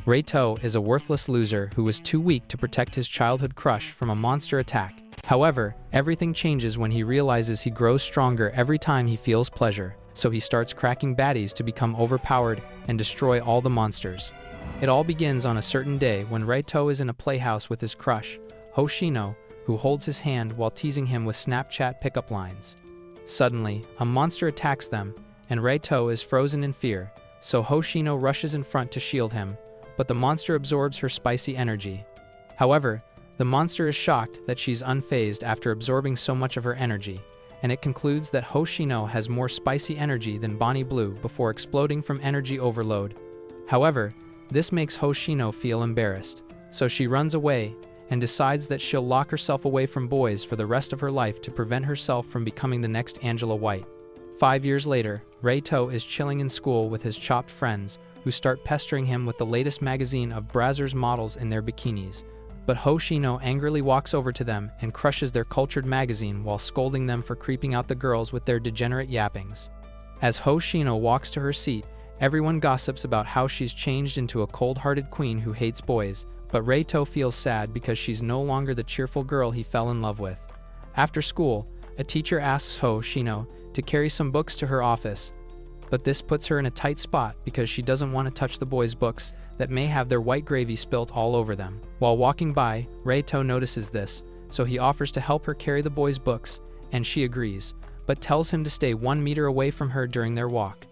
Reito is a worthless loser who was too weak to protect his childhood crush from a monster attack. However, everything changes when he realizes he grows stronger every time he feels pleasure, so he starts cracking baddies to become overpowered and destroy all the monsters. It all begins on a certain day when Reito is in a playhouse with his crush, Hoshino, who holds his hand while teasing him with Snapchat pickup lines. Suddenly, a monster attacks them, and Reito is frozen in fear, so Hoshino rushes in front to shield him, but the monster absorbs her spicy energy. However, the monster is shocked that she's unfazed after absorbing so much of her energy, and it concludes that Hoshino has more spicy energy than Bonnie Blue before exploding from energy overload. However, this makes Hoshino feel embarrassed, so she runs away and decides that she'll lock herself away from boys for the rest of her life to prevent herself from becoming the next Angela White. 5 years later, Reito is chilling in school with his chopped friends, who start pestering him with the latest magazine of Brazzers models in their bikinis. But Hoshino angrily walks over to them and crushes their cultured magazine while scolding them for creeping out the girls with their degenerate yappings. As Hoshino walks to her seat, everyone gossips about how she's changed into a cold-hearted queen who hates boys, but Reito feels sad because she's no longer the cheerful girl he fell in love with. After school, a teacher asks Hoshino to carry some books to her office, but this puts her in a tight spot because she doesn't want to touch the boys' books that may have their white gravy spilt all over them. While walking by, Reito notices this, so he offers to help her carry the boys' books, and she agrees, but tells him to stay 1 meter away from her during their walk.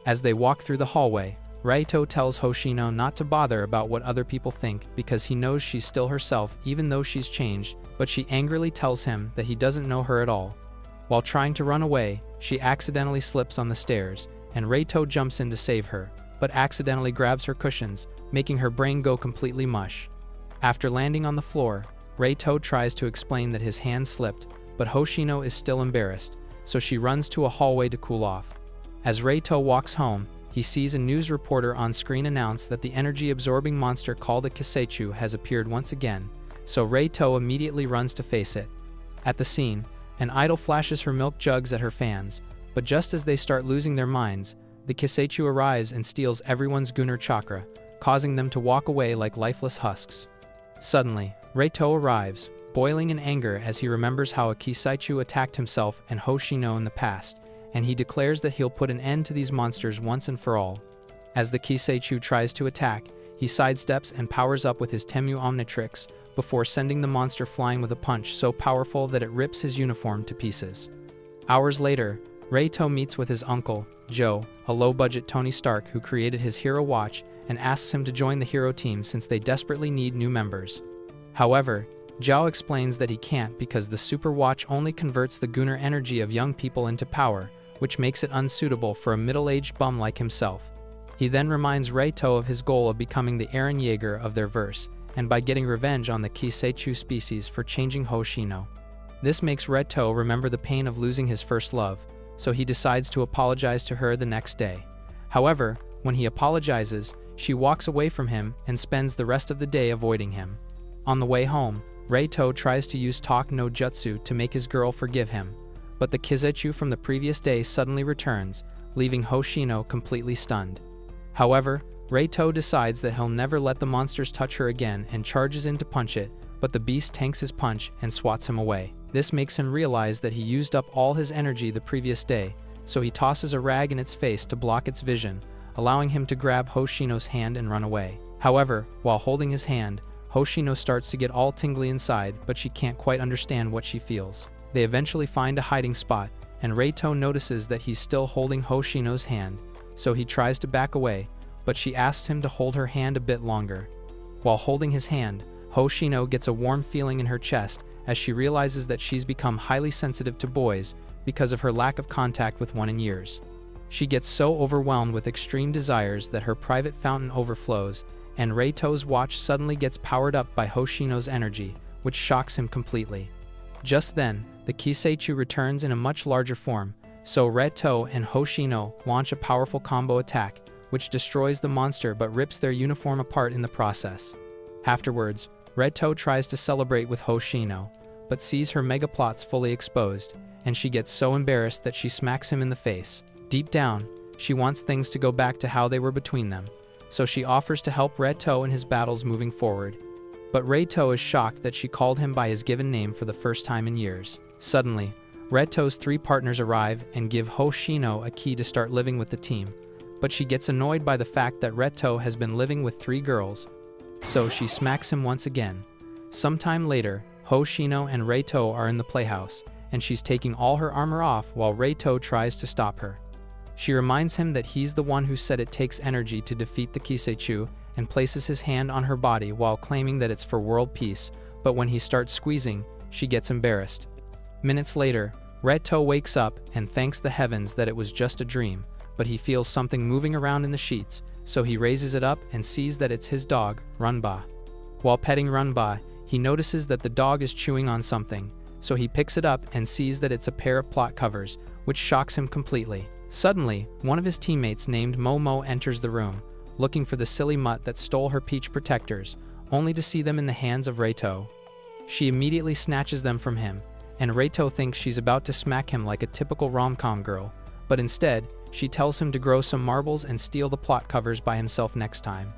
As they walk through the hallway, Reito tells Hoshino not to bother about what other people think because he knows she's still herself even though she's changed, but she angrily tells him that he doesn't know her at all. While trying to run away, she accidentally slips on the stairs, and Reito jumps in to save her, but accidentally grabs her cushions, making her brain go completely mush. After landing on the floor, Reito tries to explain that his hand slipped, but Hoshino is still embarrassed, so she runs to a hallway to cool off. As Reito walks home, he sees a news reporter on screen announce that the energy-absorbing monster called a Kisechu has appeared once again, so Reito immediately runs to face it. At the scene, an idol flashes her milk jugs at her fans, but just as they start losing their minds, the Kisechu arrives and steals everyone's Gunnar chakra, causing them to walk away like lifeless husks. Suddenly, Reito arrives, boiling in anger as he remembers how a Kisechu attacked himself and Hoshino in the past, and he declares that he'll put an end to these monsters once and for all. As the Kisechu tries to attack, he sidesteps and powers up with his Temu Omnitrix, before sending the monster flying with a punch so powerful that it rips his uniform to pieces. Hours later, Reito meets with his uncle, Joe, a low-budget Tony Stark who created his hero watch, and asks him to join the hero team since they desperately need new members. However, Joe explains that he can't because the super watch only converts the Gunnar energy of young people into power, which makes it unsuitable for a middle-aged bum like himself. He then reminds Reito of his goal of becoming the Eren Yeager of their verse, and by getting revenge on the Kisechu species for changing Hoshino. This makes Reito remember the pain of losing his first love, so he decides to apologize to her the next day. However, when he apologizes, she walks away from him and spends the rest of the day avoiding him. On the way home, Reito tries to use Talk no Jutsu to make his girl forgive him, but the Kisechu from the previous day suddenly returns, leaving Hoshino completely stunned. However, Reito decides that he'll never let the monsters touch her again and charges in to punch it, but the beast tanks his punch and swats him away. This makes him realize that he used up all his energy the previous day, so he tosses a rag in its face to block its vision, allowing him to grab Hoshino's hand and run away. However, while holding his hand, Hoshino starts to get all tingly inside, but she can't quite understand what she feels. They eventually find a hiding spot, and Reito notices that he's still holding Hoshino's hand, so he tries to back away, but she asks him to hold her hand a bit longer. While holding his hand, Hoshino gets a warm feeling in her chest as she realizes that she's become highly sensitive to boys because of her lack of contact with one in years. She gets so overwhelmed with extreme desires that her private fountain overflows, and Reito's watch suddenly gets powered up by Hoshino's energy, which shocks him completely. Just then, the Kisechu returns in a much larger form, so Reito and Hoshino launch a powerful combo attack, which destroys the monster but rips their uniform apart in the process. Afterwards, Reito tries to celebrate with Hoshino, but sees her mega plots fully exposed, and she gets so embarrassed that she smacks him in the face. Deep down, she wants things to go back to how they were between them, so she offers to help Reto in his battles moving forward. But Reto is shocked that she called him by his given name for the first time in years. Suddenly, Reto's 3 partners arrive and give Hoshino a key to start living with the team, but she gets annoyed by the fact that Reto has been living with 3 girls, so she smacks him once again. Sometime later, Hoshino and Reto are in the playhouse, and she's taking all her armor off while Reto tries to stop her. She reminds him that he's the one who said it takes energy to defeat the Kisechu, and places his hand on her body while claiming that it's for world peace, but when he starts squeezing, she gets embarrassed. Minutes later, Reto wakes up and thanks the heavens that it was just a dream, but he feels something moving around in the sheets, so he raises it up and sees that it's his dog, Runba. While petting Runba, he notices that the dog is chewing on something, so he picks it up and sees that it's a pair of plot covers, which shocks him completely. Suddenly, one of his teammates named Momo enters the room, looking for the silly mutt that stole her peach protectors, only to see them in the hands of Reto. She immediately snatches them from him, and Reto thinks she's about to smack him like a typical rom-com girl, but instead, she tells him to grow some marbles and steal the plot covers by himself next time.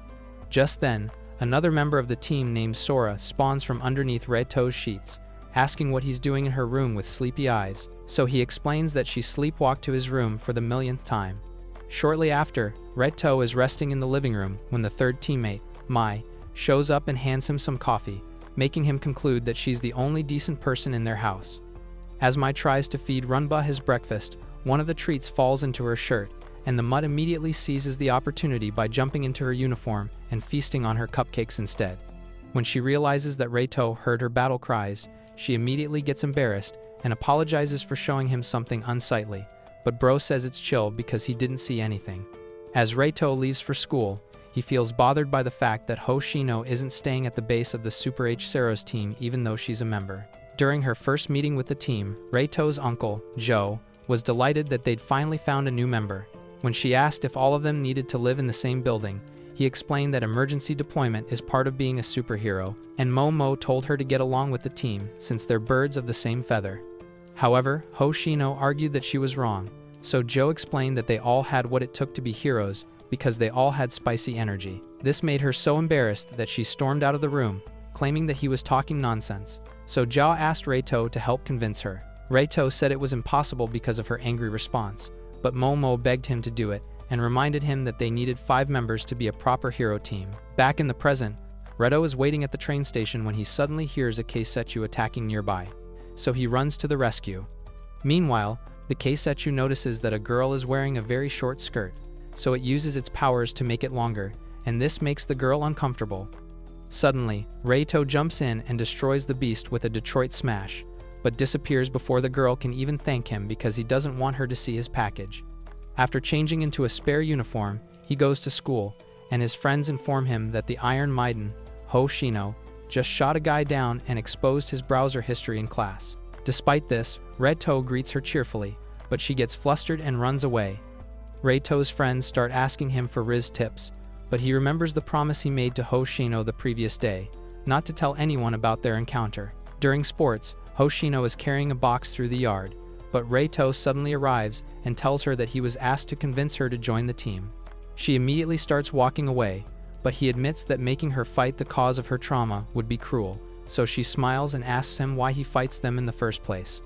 Just then, another member of the team named Sora spawns from underneath Reto's sheets, asking what he's doing in her room with sleepy eyes, so he explains that she sleepwalked to his room for the millionth time. Shortly after, Reto is resting in the living room when the 3rd teammate, Mai, shows up and hands him some coffee, making him conclude that she's the only decent person in their house. As Mai tries to feed Runba his breakfast, one of the treats falls into her shirt, and the mutt immediately seizes the opportunity by jumping into her uniform and feasting on her cupcakes instead. When she realizes that Reto heard her battle cries, she immediately gets embarrassed and apologizes for showing him something unsightly, but Bro says it's chill because he didn't see anything. As Reto leaves for school, he feels bothered by the fact that Hoshino isn't staying at the base of the Super H Sero's team even though she's a member. During her first meeting with the team, Reto's uncle, Joe, was delighted that they'd finally found a new member. When she asked if all of them needed to live in the same building, he explained that emergency deployment is part of being a superhero, and Momo told her to get along with the team since they're birds of the same feather. However, Hoshino argued that she was wrong, so Joe explained that they all had what it took to be heroes because they all had spicy energy. This made her so embarrassed that she stormed out of the room, claiming that he was talking nonsense, so Joe asked Reto to help convince her. Reto said it was impossible because of her angry response, but Momo begged him to do it and reminded him that they needed 5 members to be a proper hero team. Back in the present, Reto is waiting at the train station when he suddenly hears a Keisetsu attacking nearby, so he runs to the rescue. Meanwhile, the Keisetsu notices that a girl is wearing a very short skirt, so it uses its powers to make it longer, and this makes the girl uncomfortable. Suddenly, Reto jumps in and destroys the beast with a Detroit smash, but disappears before the girl can even thank him because he doesn't want her to see his package. After changing into a spare uniform, he goes to school, and his friends inform him that the Iron Maiden, Hoshino, just shot a guy down and exposed his browser history in class. Despite this, Reto greets her cheerfully, but she gets flustered and runs away. Reto's friends start asking him for Riz tips, but he remembers the promise he made to Hoshino the previous day, not to tell anyone about their encounter. During sports, Hoshino is carrying a box through the yard, but Reto suddenly arrives and tells her that he was asked to convince her to join the team. She immediately starts walking away, but he admits that making her fight the cause of her trauma would be cruel, so she smiles and asks him why he fights them in the first place.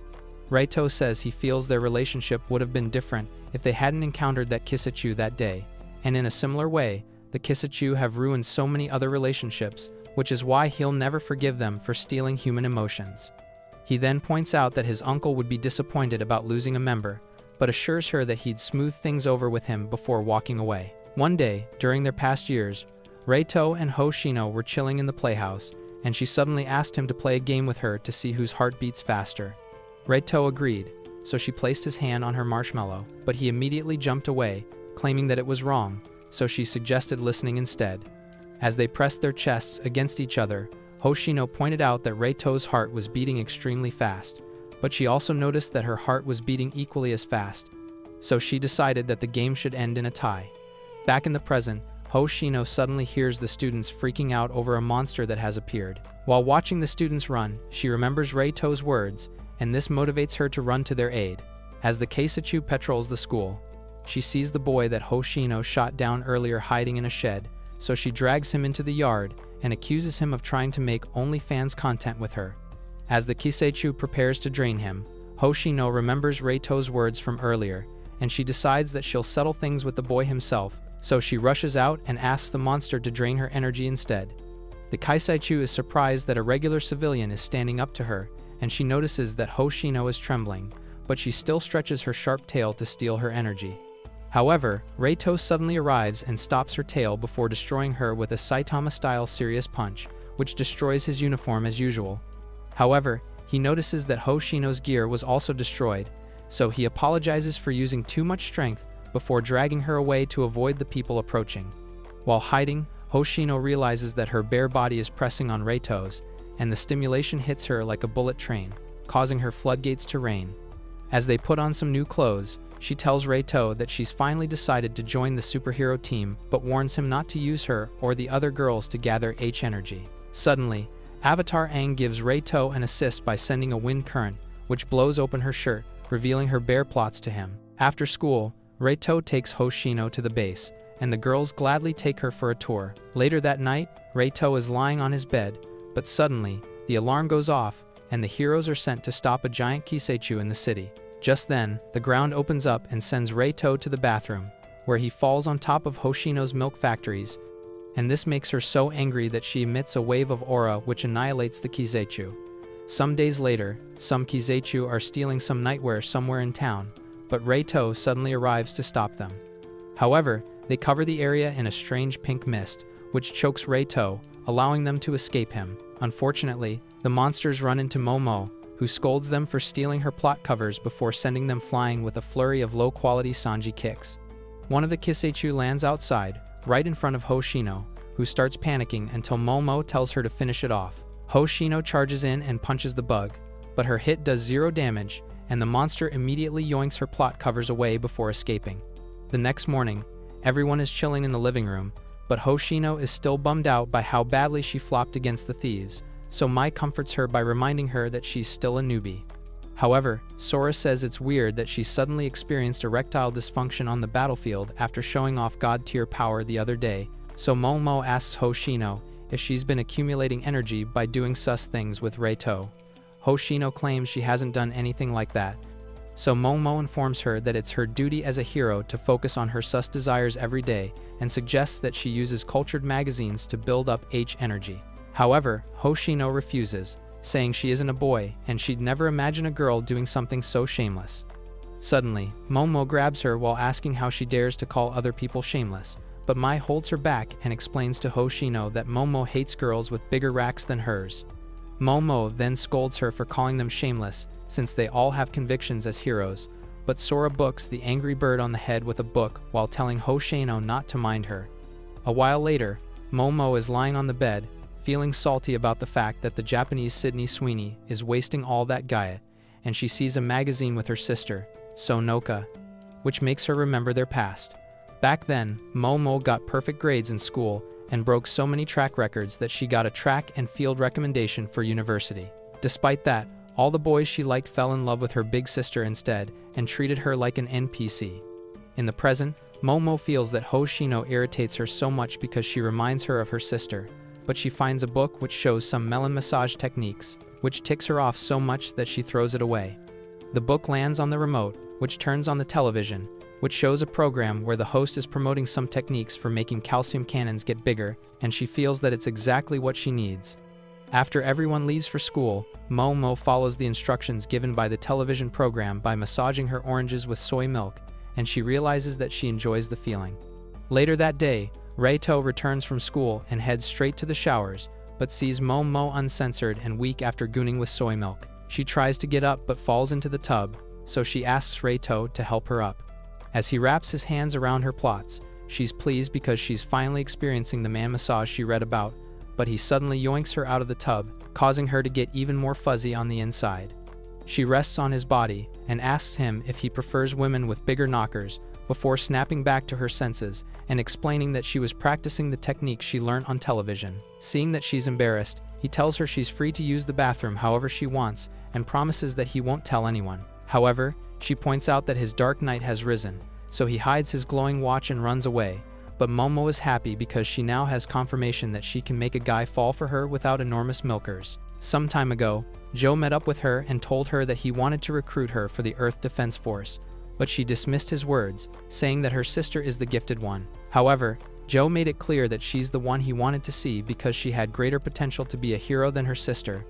Reto says he feels their relationship would have been different if they hadn't encountered that Kisechu that day, and in a similar way, the Kisechu have ruined so many other relationships, which is why he'll never forgive them for stealing human emotions. He then points out that his uncle would be disappointed about losing a member, but assures her that he'd smooth things over with him before walking away. One day, during their past years, Reto and Hoshino were chilling in the playhouse, and she suddenly asked him to play a game with her to see whose heart beats faster. Reto agreed, so she placed his hand on her marshmallow, but he immediately jumped away, claiming that it was wrong, so she suggested listening instead. As they pressed their chests against each other, Hoshino pointed out that Reto's heart was beating extremely fast, but she also noticed that her heart was beating equally as fast, so she decided that the game should end in a tie. Back in the present, Hoshino suddenly hears the students freaking out over a monster that has appeared. While watching the students run, she remembers Reto's words, and this motivates her to run to their aid. As the Keisetsu patrols the school, she sees the boy that Hoshino shot down earlier hiding in a shed, so she drags him into the yard and accuses him of trying to make OnlyFans content with her. As the Kiseichu prepares to drain him, Hoshino remembers Reito's words from earlier, and she decides that she'll settle things with the boy himself, so she rushes out and asks the monster to drain her energy instead. The Kiseichu is surprised that a regular civilian is standing up to her, and she notices that Hoshino is trembling, but she still stretches her sharp tail to steal her energy. However, Reito suddenly arrives and stops her tail before destroying her with a Saitama-style serious punch, which destroys his uniform as usual. However, he notices that Hoshino's gear was also destroyed, so he apologizes for using too much strength before dragging her away to avoid the people approaching. While hiding, Hoshino realizes that her bare body is pressing on Reito's, and the stimulation hits her like a bullet train, causing her floodgates to rain. As they put on some new clothes, she tells Reito that she's finally decided to join the superhero team, but warns him not to use her or the other girls to gather H-energy. Suddenly, Avatar Aang gives Reito an assist by sending a wind current, which blows open her shirt, revealing her bare plots to him. After school, Reito takes Hoshino to the base, and the girls gladly take her for a tour. Later that night, Reito is lying on his bed, but suddenly, the alarm goes off, and the heroes are sent to stop a giant Kiseichu in the city. Just then, the ground opens up and sends Reito to the bathroom, where he falls on top of Hoshino's milk factories, and this makes her so angry that she emits a wave of aura which annihilates the Kiseichu. Some days later, some Kiseichu are stealing some nightwear somewhere in town, but Reito suddenly arrives to stop them. However, they cover the area in a strange pink mist, which chokes Reito, allowing them to escape him. Unfortunately, the monsters run into Momo, who scolds them for stealing her plot covers before sending them flying with a flurry of low-quality Sanji kicks. One of the Kiseichu lands outside, right in front of Hoshino, who starts panicking until Momo tells her to finish it off. Hoshino charges in and punches the bug, but her hit does 0 damage, and the monster immediately yoinks her plot covers away before escaping. The next morning, everyone is chilling in the living room, but Hoshino is still bummed out by how badly she flopped against the thieves, so Mai comforts her by reminding her that she's still a newbie. However, Sora says it's weird that she suddenly experienced erectile dysfunction on the battlefield after showing off God-tier power the other day, so Momo asks Hoshino if she's been accumulating energy by doing sus things with Reito. Hoshino claims she hasn't done anything like that, so Momo informs her that it's her duty as a hero to focus on her sus desires every day and suggests that she uses cultured magazines to build up H-energy. However, Hoshino refuses, saying she isn't a boy and she'd never imagine a girl doing something so shameless. Suddenly, Momo grabs her while asking how she dares to call other people shameless, but Mai holds her back and explains to Hoshino that Momo hates girls with bigger racks than hers. Momo then scolds her for calling them shameless, since they all have convictions as heroes, but Sora books the angry bird on the head with a book while telling Hoshino not to mind her. A while later, Momo is lying on the bed, feeling salty about the fact that the Japanese Sydney Sweeney is wasting all that Gaia, and she sees a magazine with her sister, Sonoka, which makes her remember their past. Back then, Momo got perfect grades in school and broke so many track records that she got a track and field recommendation for university. Despite that, all the boys she liked fell in love with her big sister instead and treated her like an NPC. In the present, Momo feels that Hoshino irritates her so much because she reminds her of her sister, but she finds a book which shows some melon massage techniques, which ticks her off so much that she throws it away. The book lands on the remote, which turns on the television, which shows a program where the host is promoting some techniques for making calcium cannons get bigger, and she feels that it's exactly what she needs. After everyone leaves for school, Momo follows the instructions given by the television program by massaging her oranges with soy milk, and she realizes that she enjoys the feeling. Later that day, Reito returns from school and heads straight to the showers, but sees Momo uncensored and weak after gooning with soy milk. She tries to get up but falls into the tub, so she asks Reito to help her up. As he wraps his hands around her plots, she's pleased because she's finally experiencing the man massage she read about, but he suddenly yoinks her out of the tub, causing her to get even more fuzzy on the inside. She rests on his body and asks him if he prefers women with bigger knockers, before snapping back to her senses and explaining that she was practicing the technique she learned on television. Seeing that she's embarrassed, he tells her she's free to use the bathroom however she wants and promises that he won't tell anyone. However, she points out that his dark night has risen, so he hides his glowing watch and runs away, but Momo is happy because she now has confirmation that she can make a guy fall for her without enormous milkers. Some time ago, Joe met up with her and told her that he wanted to recruit her for the Earth Defense Force, but she dismissed his words, saying that her sister is the gifted one. However, Joe made it clear that she's the one he wanted to see because she had greater potential to be a hero than her sister,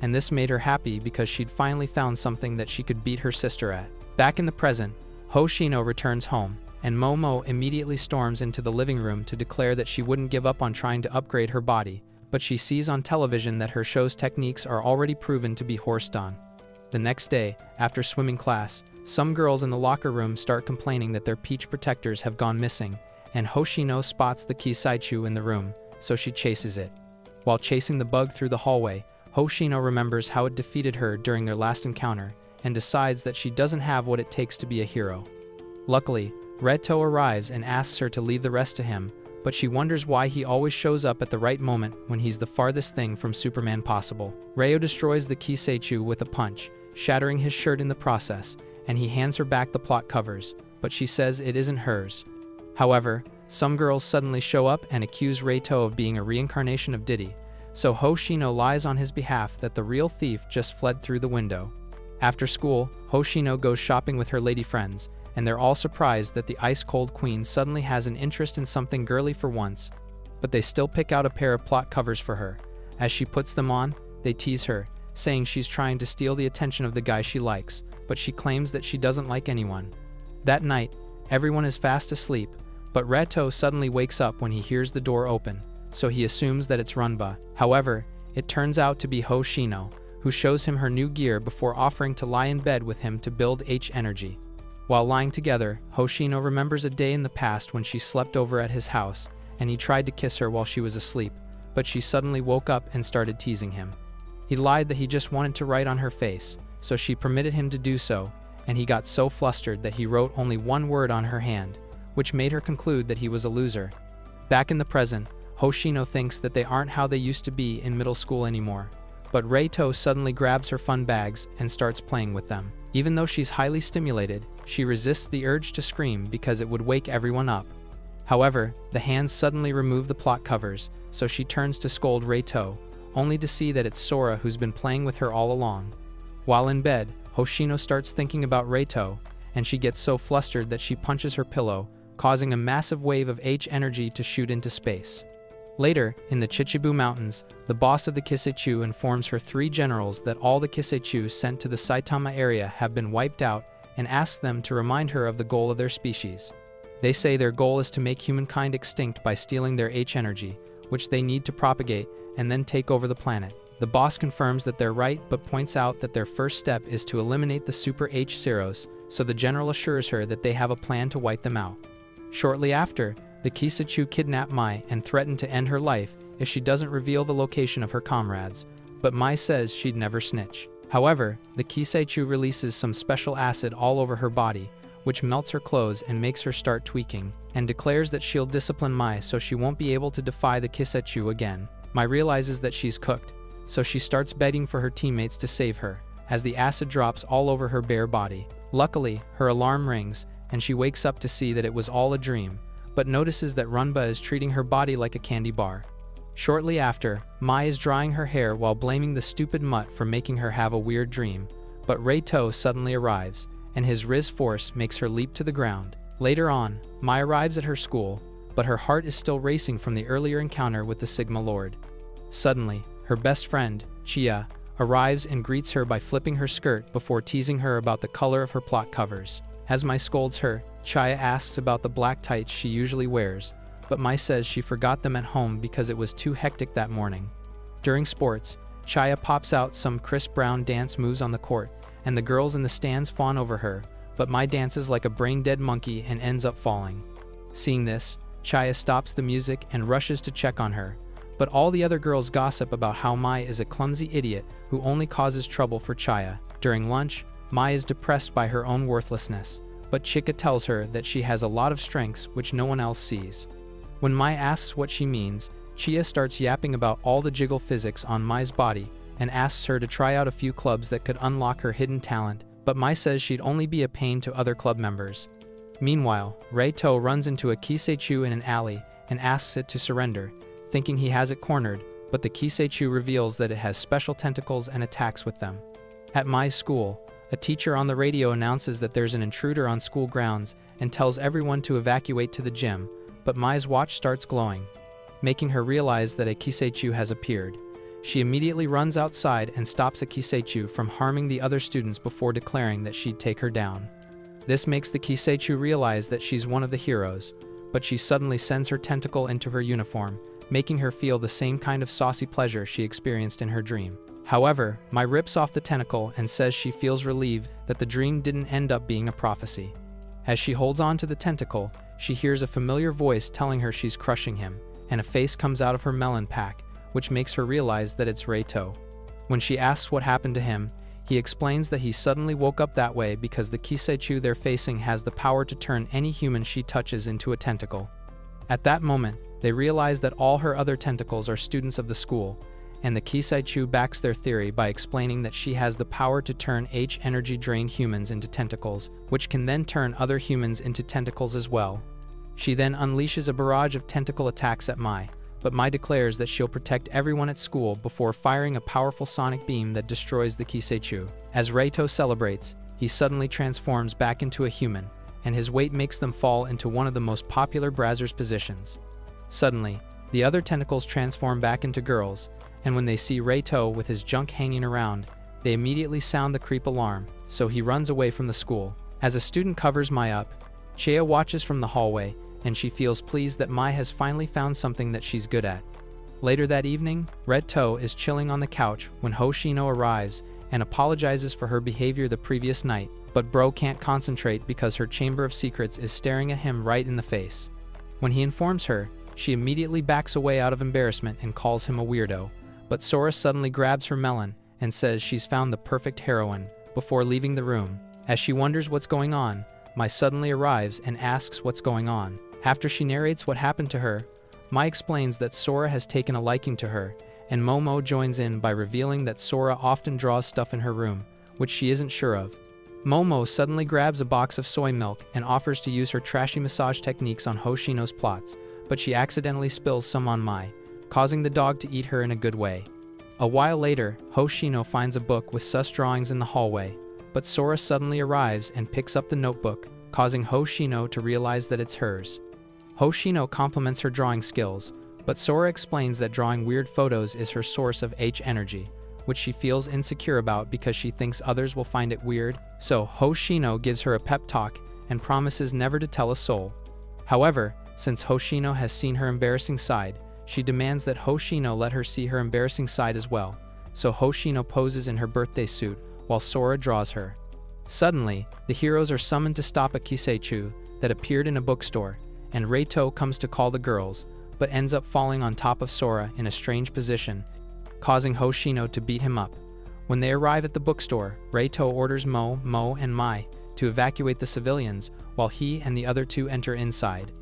and this made her happy because she'd finally found something that she could beat her sister at. Back in the present, Hoshino returns home, and Momo immediately storms into the living room to declare that she wouldn't give up on trying to upgrade her body, but she sees on television that her show's techniques are already proven to be horse-done. The next day, after swimming class, some girls in the locker room start complaining that their peach protectors have gone missing, and Hoshino spots the Kisaichu in the room, so she chases it. While chasing the bug through the hallway, Hoshino remembers how it defeated her during their last encounter, and decides that she doesn't have what it takes to be a hero. Luckily, Reto arrives and asks her to leave the rest to him, but she wonders why he always shows up at the right moment when he's the farthest thing from Superman possible. Reo destroys the Kiseichu with a punch, shattering his shirt in the process, and he hands her back the plot covers, but she says it isn't hers. However, some girls suddenly show up and accuse Reito of being a reincarnation of Diddy, so Hoshino lies on his behalf that the real thief just fled through the window. After school, Hoshino goes shopping with her lady friends, and they're all surprised that the ice-cold queen suddenly has an interest in something girly for once, but they still pick out a pair of plot covers for her. As she puts them on, they tease her, saying she's trying to steal the attention of the guy she likes, but she claims that she doesn't like anyone. That night, everyone is fast asleep, but Reto suddenly wakes up when he hears the door open, so he assumes that it's Runba. However, it turns out to be Hoshino, who shows him her new gear before offering to lie in bed with him to build H-energy. While lying together, Hoshino remembers a day in the past when she slept over at his house, and he tried to kiss her while she was asleep, but she suddenly woke up and started teasing him. He lied that he just wanted to write on her face, so she permitted him to do so, and he got so flustered that he wrote only one word on her hand, which made her conclude that he was a loser. Back in the present, Hoshino thinks that they aren't how they used to be in middle school anymore, but Reito suddenly grabs her fun bags and starts playing with them. Even though she's highly stimulated, she resists the urge to scream because it would wake everyone up. However, the hands suddenly remove the plot covers, so she turns to scold Reito, only to see that it's Sora who's been playing with her all along. While in bed, Hoshino starts thinking about Reito, and she gets so flustered that she punches her pillow, causing a massive wave of H-energy to shoot into space. Later, in the Chichibu Mountains, the boss of the Kiseichu informs her 3 generals that all the Kiseichu sent to the Saitama area have been wiped out and asks them to remind her of the goal of their species. They say their goal is to make humankind extinct by stealing their H-energy, which they need to propagate and then take over the planet. The boss confirms that they're right but points out that their first step is to eliminate the Super H-Zeros, so the general assures her that they have a plan to wipe them out. Shortly after, the Kiseichu kidnap Mai and threaten to end her life if she doesn't reveal the location of her comrades, but Mai says she'd never snitch. However, the Kiseichu releases some special acid all over her body, which melts her clothes and makes her start tweaking, and declares that she'll discipline Mai so she won't be able to defy the Kiseichu again. Mai realizes that she's cooked, so she starts begging for her teammates to save her, as the acid drops all over her bare body. Luckily, her alarm rings, and she wakes up to see that it was all a dream, but notices that Runba is treating her body like a candy bar. Shortly after, Mai is drying her hair while blaming the stupid mutt for making her have a weird dream, but Reito suddenly arrives, and his Riz force makes her leap to the ground. Later on, Mai arrives at her school, but her heart is still racing from the earlier encounter with the Sigma Lord. Suddenly, her best friend, Chia, arrives and greets her by flipping her skirt before teasing her about the color of her plot covers. As Mai scolds her, Chia asks about the black tights she usually wears, but Mai says she forgot them at home because it was too hectic that morning. During sports, Chia pops out some crisp brown dance moves on the court, and the girls in the stands fawn over her, but Mai dances like a brain-dead monkey and ends up falling. Seeing this, Chia stops the music and rushes to check on her, but all the other girls gossip about how Mai is a clumsy idiot who only causes trouble for Chia. During lunch, Mai is depressed by her own worthlessness, but Chika tells her that she has a lot of strengths which no one else sees. When Mai asks what she means, Chia starts yapping about all the jiggle physics on Mai's body and asks her to try out a few clubs that could unlock her hidden talent, but Mai says she'd only be a pain to other club members. Meanwhile, Reito runs into a Kiseichu in an alley and asks it to surrender, thinking he has it cornered, but the Kiseichu reveals that it has special tentacles and attacks with them. At Mai's school, a teacher on the radio announces that there's an intruder on school grounds and tells everyone to evacuate to the gym, but Mai's watch starts glowing, making her realize that a Kiseichu has appeared. She immediately runs outside and stops a Kiseichu from harming the other students before declaring that she'd take her down. This makes the Kiseichu realize that she's one of the heroes, but she suddenly sends her tentacle into her uniform, making her feel the same kind of saucy pleasure she experienced in her dream. However, Mai rips off the tentacle and says she feels relieved that the dream didn't end up being a prophecy. As she holds on to the tentacle, she hears a familiar voice telling her she's crushing him, and a face comes out of her melon pack, which makes her realize that it's Reito. When she asks what happened to him, he explains that he suddenly woke up that way because the Kiseichu they're facing has the power to turn any human she touches into a tentacle. At that moment, they realize that all her other tentacles are students of the school, and the Kiseichu backs their theory by explaining that she has the power to turn H-energy drained humans into tentacles, which can then turn other humans into tentacles as well. She then unleashes a barrage of tentacle attacks at Mai, but Mai declares that she'll protect everyone at school before firing a powerful sonic beam that destroys the Kiseichu. As Reito celebrates, he suddenly transforms back into a human, and his weight makes them fall into one of the most popular Brazzers positions. Suddenly, the other tentacles transform back into girls, and when they see Reito with his junk hanging around, they immediately sound the creep alarm, so he runs away from the school. As a student covers Mai up, Chea watches from the hallway, and she feels pleased that Mai has finally found something that she's good at. Later that evening, Reito is chilling on the couch when Hoshino arrives and apologizes for her behavior the previous night, but Bro can't concentrate because her Chamber of Secrets is staring at him right in the face. When he informs her, she immediately backs away out of embarrassment and calls him a weirdo, but Sora suddenly grabs her melon and says she's found the perfect heroine before leaving the room. As she wonders what's going on, Mai suddenly arrives and asks what's going on. After she narrates what happened to her, Mai explains that Sora has taken a liking to her, and Momo joins in by revealing that Sora often draws stuff in her room, which she isn't sure of. Momo suddenly grabs a box of soy milk and offers to use her trashy massage techniques on Hoshino's plots, but she accidentally spills some on Mai, causing the dog to eat her in a good way. A while later, Hoshino finds a book with sus drawings in the hallway, but Sora suddenly arrives and picks up the notebook, causing Hoshino to realize that it's hers. Hoshino compliments her drawing skills, but Sora explains that drawing weird photos is her source of H-energy, which she feels insecure about because she thinks others will find it weird, so Hoshino gives her a pep talk and promises never to tell a soul. However, since Hoshino has seen her embarrassing side, she demands that Hoshino let her see her embarrassing side as well, so Hoshino poses in her birthday suit while Sora draws her. Suddenly, the heroes are summoned to stop a Kiseichu that appeared in a bookstore, and Reito comes to call the girls, but ends up falling on top of Sora in a strange position, causing Hoshino to beat him up. When they arrive at the bookstore, Reito orders Mo, and Mai to evacuate the civilians while he and the other two enter inside.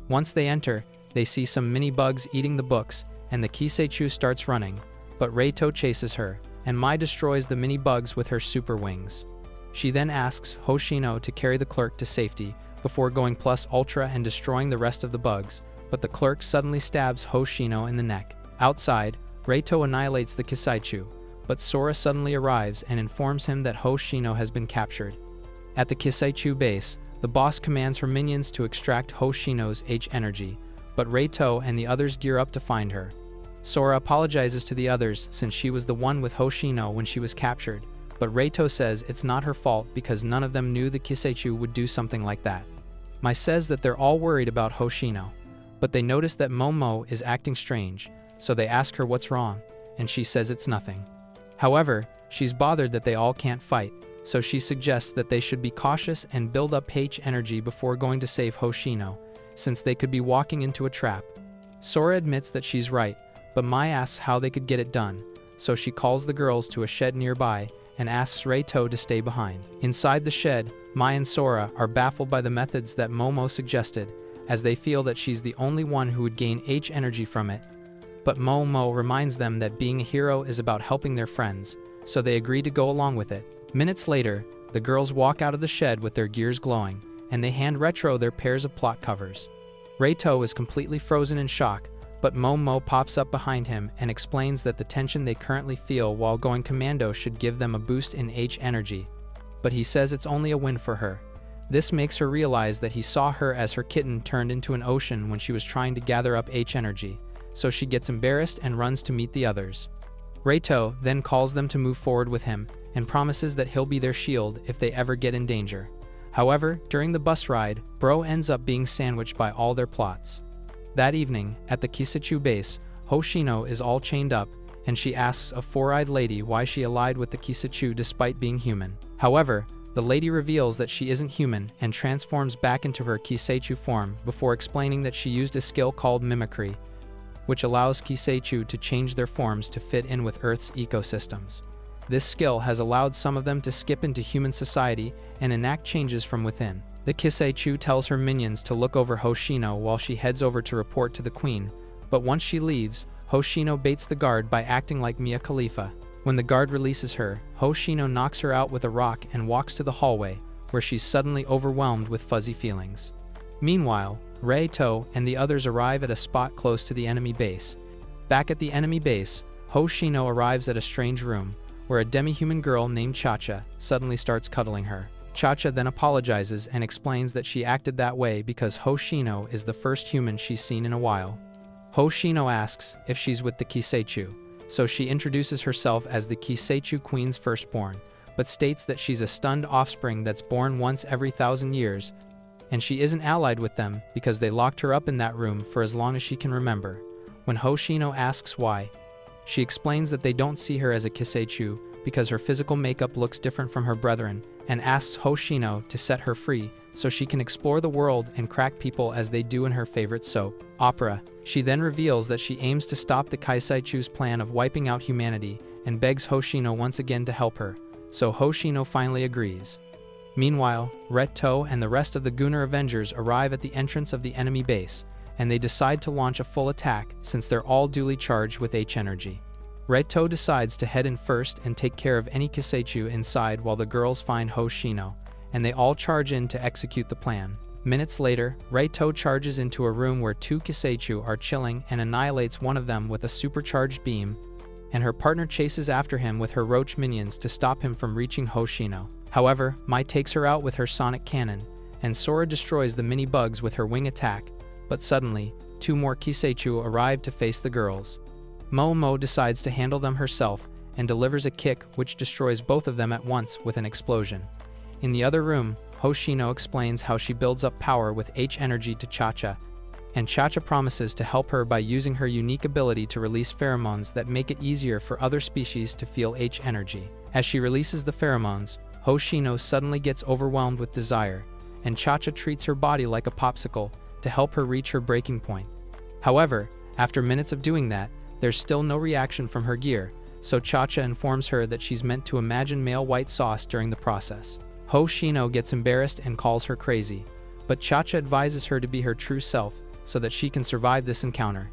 Once they enter, they see some mini bugs eating the books, and the Kiseichu starts running, but Reito chases her, and Mai destroys the mini bugs with her super wings. She then asks Hoshino to carry the clerk to safety before going plus ultra and destroying the rest of the bugs, but the clerk suddenly stabs Hoshino in the neck. Outside, Reito annihilates the Kiseichu, but Sora suddenly arrives and informs him that Hoshino has been captured. At the Kiseichu base, the boss commands her minions to extract Hoshino's H-energy, but Reito and the others gear up to find her. Sora apologizes to the others since she was the one with Hoshino when she was captured, but Reito says it's not her fault because none of them knew the Kiseichu would do something like that. Mai says that they're all worried about Hoshino, but they notice that Momo is acting strange, so they ask her what's wrong, and she says it's nothing. However, she's bothered that they all can't fight, so she suggests that they should be cautious and build up H-energy before going to save Hoshino, since they could be walking into a trap. Sora admits that she's right, but Mai asks how they could get it done, so she calls the girls to a shed nearby and asks Reito to stay behind. Inside the shed, Mai and Sora are baffled by the methods that Momo suggested, as they feel that she's the only one who would gain H-energy from it. But Momo reminds them that being a hero is about helping their friends, so they agree to go along with it. Minutes later, the girls walk out of the shed with their gears glowing, and they hand Retro their pairs of plot covers. Reito is completely frozen in shock, but Momo pops up behind him and explains that the tension they currently feel while going commando should give them a boost in H energy. But he says it's only a win for her. This makes her realize that he saw her as her kitten turned into an ocean when she was trying to gather up H energy, so she gets embarrassed and runs to meet the others. Reito then calls them to move forward with him and promises that he'll be their shield if they ever get in danger. However, during the bus ride, Bro ends up being sandwiched by all their plots. That evening, at the Kisetsu base, Hoshino is all chained up, and she asks a four-eyed lady why she allied with the Kisetsu despite being human. However, the lady reveals that she isn't human and transforms back into her Kisetsu form before explaining that she used a skill called mimicry, which allows Kisetsu to change their forms to fit in with Earth's ecosystems. This skill has allowed some of them to skip into human society and enact changes from within. The Kisetsu tells her minions to look over Hoshino while she heads over to report to the queen, but once she leaves, Hoshino baits the guard by acting like Mia Khalifa. When the guard releases her, Hoshino knocks her out with a rock and walks to the hallway, where she's suddenly overwhelmed with fuzzy feelings. Meanwhile, Reito and the others arrive at a spot close to the enemy base. Back at the enemy base, Hoshino arrives at a strange room, where a demi-human girl named Cha-Cha suddenly starts cuddling her. Cha-Cha then apologizes and explains that she acted that way because Hoshino is the first human she's seen in a while. Hoshino asks if she's with the Kisetsu, so she introduces herself as the Kisetsu Queen's firstborn, but states that she's a stunned offspring that's born once every 1,000 years, and she isn't allied with them because they locked her up in that room for as long as she can remember. When Hoshino asks why, she explains that they don't see her as a Kisetsu because her physical makeup looks different from her brethren, and asks Hoshino to set her free so she can explore the world and crack people as they do in her favorite soap opera. She then reveals that she aims to stop the Kisetsu's plan of wiping out humanity and begs Hoshino once again to help her, so Hoshino finally agrees. Meanwhile, Reto and the rest of the Gunnar Avengers arrive at the entrance of the enemy base, and they decide to launch a full attack since they're all duly charged with H energy. Reto decides to head in first and take care of any Kisetsu inside while the girls find Hoshino, and they all charge in to execute the plan. Minutes later, Reito charges into a room where two Kisetsu are chilling and annihilates one of them with a supercharged beam, and her partner chases after him with her roach minions to stop him from reaching Hoshino. However, Mai takes her out with her sonic cannon, and Sora destroys the mini-bugs with her wing attack, but suddenly, two more Kisetsu arrive to face the girls. Momo decides to handle them herself and delivers a kick which destroys both of them at once with an explosion. In the other room, Hoshino explains how she builds up power with H energy to Cha-Cha, and Cha-Cha promises to help her by using her unique ability to release pheromones that make it easier for other species to feel H energy. As she releases the pheromones, Hoshino suddenly gets overwhelmed with desire, and Cha-Cha treats her body like a popsicle to help her reach her breaking point. However, after minutes of doing that, there's still no reaction from her gear, so Cha-Cha informs her that she's meant to imagine male white sauce during the process. Hoshino gets embarrassed and calls her crazy, but Cha-Cha advises her to be her true self so that she can survive this encounter.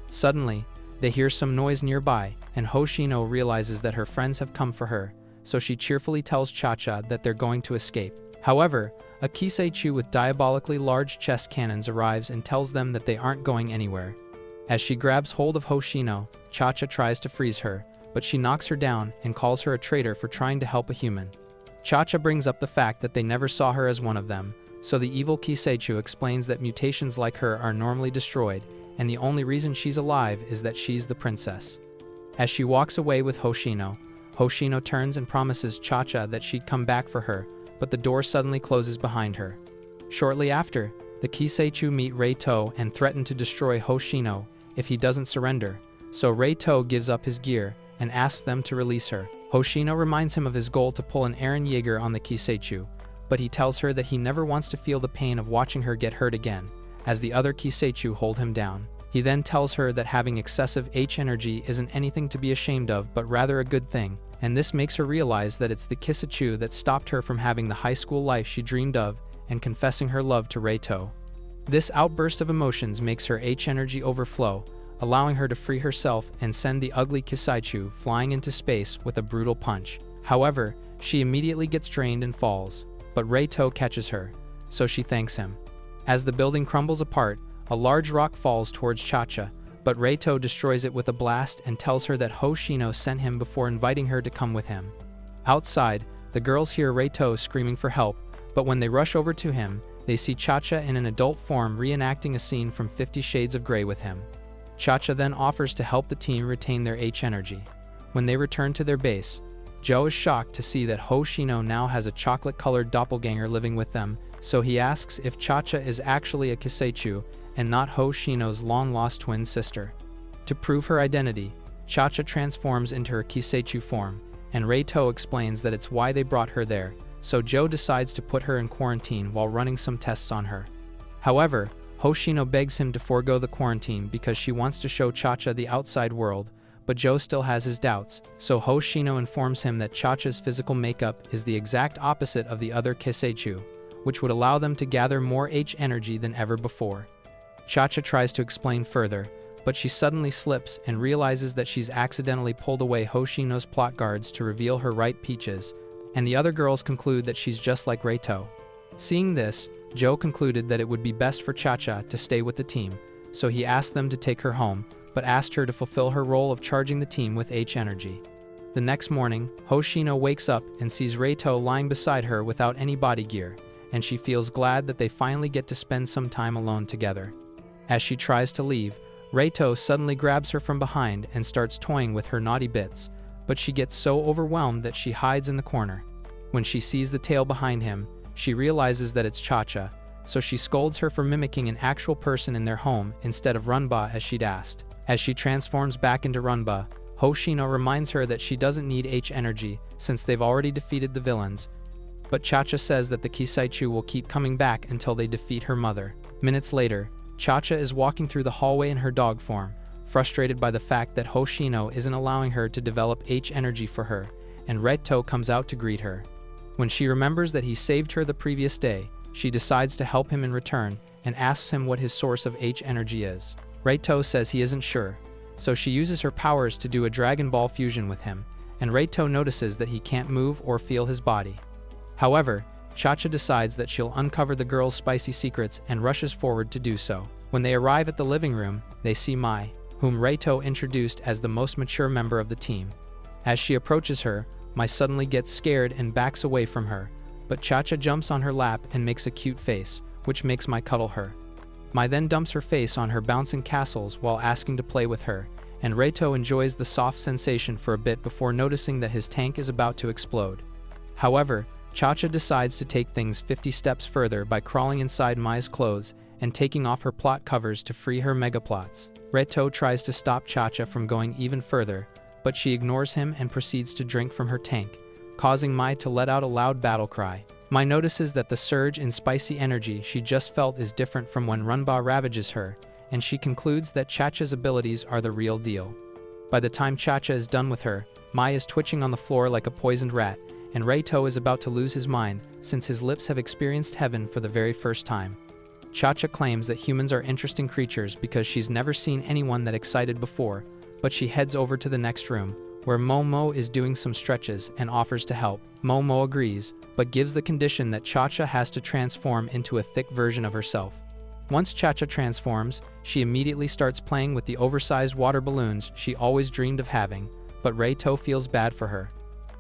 Suddenly, they hear some noise nearby, and Hoshino realizes that her friends have come for her, so she cheerfully tells Cha-Cha that they're going to escape. However, a Kisetsu with diabolically large chest cannons arrives and tells them that they aren't going anywhere. As she grabs hold of Hoshino, Cha-Cha tries to freeze her, but she knocks her down and calls her a traitor for trying to help a human. Cha-Cha brings up the fact that they never saw her as one of them, so the evil Kisetsu explains that mutations like her are normally destroyed, and the only reason she's alive is that she's the princess. As she walks away with Hoshino, Hoshino turns and promises Cha-Cha that she'd come back for her, but the door suddenly closes behind her. Shortly after, the Kisetsu meet Reito and threaten to destroy Hoshino if he doesn't surrender, so Reito gives up his gear and asks them to release her. Hoshino reminds him of his goal to pull an Eren Yeager on the Kisetsu, but he tells her that he never wants to feel the pain of watching her get hurt again, as the other Kisetsu hold him down. He then tells her that having excessive H energy isn't anything to be ashamed of but rather a good thing, and this makes her realize that it's the Kisetsu that stopped her from having the high school life she dreamed of and confessing her love to Reito. This outburst of emotions makes her H energy overflow, allowing her to free herself and send the ugly Kisetsu flying into space with a brutal punch. However, she immediately gets drained and falls, but Reito catches her, so she thanks him. As the building crumbles apart, a large rock falls towards Cha-Cha, but Reito destroys it with a blast and tells her that Hoshino sent him before inviting her to come with him. Outside, the girls hear Reito screaming for help, but when they rush over to him, they see Cha-Cha in an adult form reenacting a scene from 50 Shades of Grey with him. Cha-Cha then offers to help the team retain their H-energy. When they return to their base, Joe is shocked to see that Hoshino now has a chocolate-colored doppelganger living with them, so he asks if Cha-Cha is actually a Kiseichu and not Hoshino's long-lost twin sister. To prove her identity, Cha-Cha transforms into her Kiseichu form, and Reito explains that it's why they brought her there, so Joe decides to put her in quarantine while running some tests on her. However, Hoshino begs him to forego the quarantine because she wants to show Cha-Cha the outside world, but Joe still has his doubts, so Hoshino informs him that Cha-Cha's physical makeup is the exact opposite of the other Kiseichu, which would allow them to gather more H-energy than ever before. Cha-Cha tries to explain further, but she suddenly slips and realizes that she's accidentally pulled away Hoshino's plot guards to reveal her right peaches, and the other girls conclude that she's just like Reito. Seeing this, Joe concluded that it would be best for Cha-Cha to stay with the team, so he asked them to take her home, but asked her to fulfill her role of charging the team with H-energy. The next morning, Hoshino wakes up and sees Reito lying beside her without any body gear, and she feels glad that they finally get to spend some time alone together. As she tries to leave, Reito suddenly grabs her from behind and starts toying with her naughty bits, but she gets so overwhelmed that she hides in the corner. When she sees the tail behind him, she realizes that it's Cha-Cha, so she scolds her for mimicking an actual person in their home instead of Runba as she'd asked. As she transforms back into Runba, Hoshino reminds her that she doesn't need H-energy since they've already defeated the villains, but Cha-Cha says that the Kiseichu will keep coming back until they defeat her mother. Minutes later, Cha-Cha is walking through the hallway in her dog form, frustrated by the fact that Hoshino isn't allowing her to develop H-energy for her, and Reito comes out to greet her. When she remembers that he saved her the previous day, she decides to help him in return and asks him what his source of H-energy is. Reito says he isn't sure, so she uses her powers to do a Dragon Ball fusion with him, and Reito notices that he can't move or feel his body. However, Cha-Cha decides that she'll uncover the girls' spicy secrets and rushes forward to do so. When they arrive at the living room, they see Mai, whom Reito introduced as the most mature member of the team. As she approaches her, Mai suddenly gets scared and backs away from her, but Cha-Cha jumps on her lap and makes a cute face, which makes Mai cuddle her. Mai then dumps her face on her bouncing castles while asking to play with her, and Reito enjoys the soft sensation for a bit before noticing that his tank is about to explode. However, Cha-Cha decides to take things 50 steps further by crawling inside Mai's clothes and taking off her plot covers to free her megaplots. Reito tries to stop Cha-Cha from going even further, but she ignores him and proceeds to drink from her tank, causing Mai to let out a loud battle cry. Mai notices that the surge in spicy energy she just felt is different from when Runba ravages her, and she concludes that Cha-Cha's abilities are the real deal. By the time Cha-Cha is done with her, Mai is twitching on the floor like a poisoned rat, and Reito is about to lose his mind since his lips have experienced heaven for the very first time. Cha-Cha claims that humans are interesting creatures because she's never seen anyone that excited before, but she heads over to the next room, where Momo is doing some stretches and offers to help. Momo agrees, but gives the condition that Cha-Cha has to transform into a thick version of herself. Once Cha-Cha transforms, she immediately starts playing with the oversized water balloons she always dreamed of having, but Reito feels bad for her.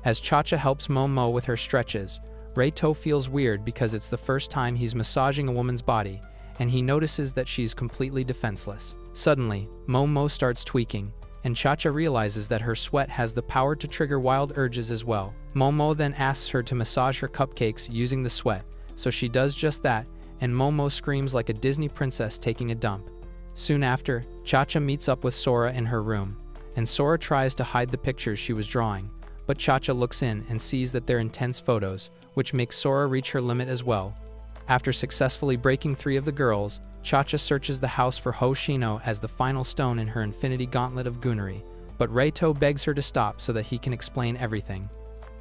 As Cha-Cha helps Momo with her stretches, Reito feels weird because it's the first time he's massaging a woman's body, and he notices that she's completely defenseless. Suddenly, Momo starts tweaking, and Cha-Cha realizes that her sweat has the power to trigger wild urges as well. Momo then asks her to massage her cupcakes using the sweat, so she does just that, and Momo screams like a Disney princess taking a dump. Soon after, Cha-Cha meets up with Sora in her room, and Sora tries to hide the pictures she was drawing, but Cha-Cha looks in and sees that they're intense photos, which makes Sora reach her limit as well. After successfully breaking 3 of the girls, Cha-Cha searches the house for Hoshino as the final stone in her infinity gauntlet of Goonery, but Reito begs her to stop so that he can explain everything.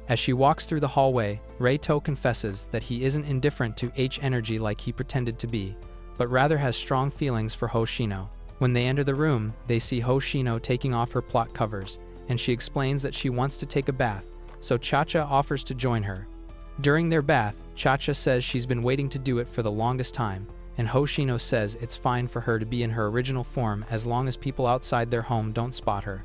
As she walks through the hallway, Reito confesses that he isn't indifferent to H-energy like he pretended to be, but rather has strong feelings for Hoshino. When they enter the room, they see Hoshino taking off her plot covers, and she explains that she wants to take a bath, so Cha-Cha offers to join her. During their bath, Cha-Cha says she's been waiting to do it for the longest time, and Hoshino says it's fine for her to be in her original form as long as people outside their home don't spot her.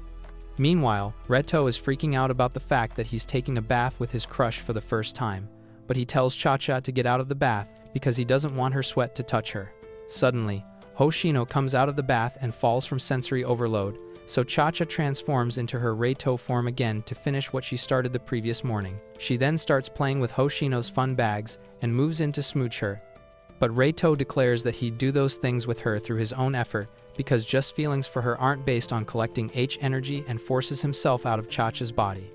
Meanwhile, Reto is freaking out about the fact that he's taking a bath with his crush for the first time, but he tells Cha-Cha to get out of the bath because he doesn't want her sweat to touch her. Suddenly, Hoshino comes out of the bath and falls from sensory overload, so Cha-Cha transforms into her Reito form again to finish what she started the previous morning. She then starts playing with Hoshino's fun bags and moves in to smooch her. But Reito declares that he'd do those things with her through his own effort because just feelings for her aren't based on collecting H energy, and forces himself out of Cha-Cha's body.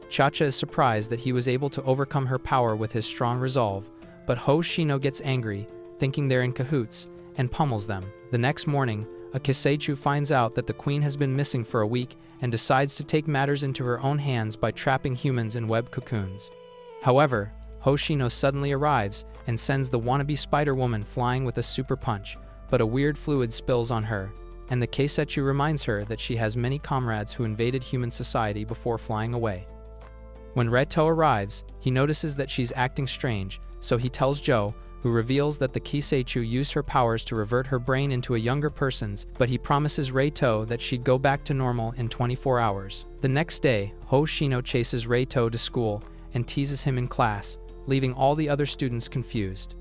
Cha-Cha is surprised that he was able to overcome her power with his strong resolve, but Hoshino gets angry, thinking they're in cahoots, and pummels them. The next morning, a Kiseichu finds out that the queen has been missing for a week and decides to take matters into her own hands by trapping humans in web cocoons. However, Hoshino suddenly arrives and sends the wannabe Spider-Woman flying with a super punch, but a weird fluid spills on her, and the Kiseichu reminds her that she has many comrades who invaded human society before flying away. When Reto arrives, he notices that she's acting strange, so he tells Joe, who reveals that the Kiseichu used her powers to revert her brain into a younger person's, but he promises Reito that she'd go back to normal in 24 hours. The next day, Hoshino chases Reito to school and teases him in class, leaving all the other students confused.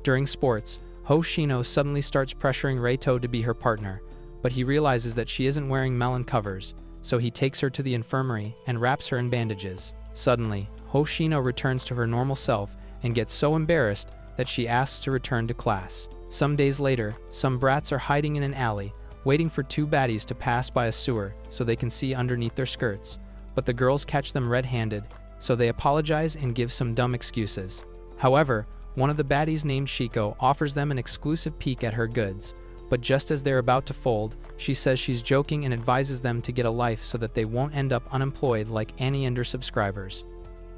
During sports, Hoshino suddenly starts pressuring Reito to be her partner, but he realizes that she isn't wearing melon covers, so he takes her to the infirmary and wraps her in bandages. Suddenly, Hoshino returns to her normal self and gets so embarrassed that she asks to return to class. Some days later, some brats are hiding in an alley, waiting for two baddies to pass by a sewer so they can see underneath their skirts, but the girls catch them red-handed, so they apologize and give some dumb excuses. However, one of the baddies named Shiko offers them an exclusive peek at her goods, but just as they're about to fold, she says she's joking and advises them to get a life so that they won't end up unemployed like Annie and her subscribers.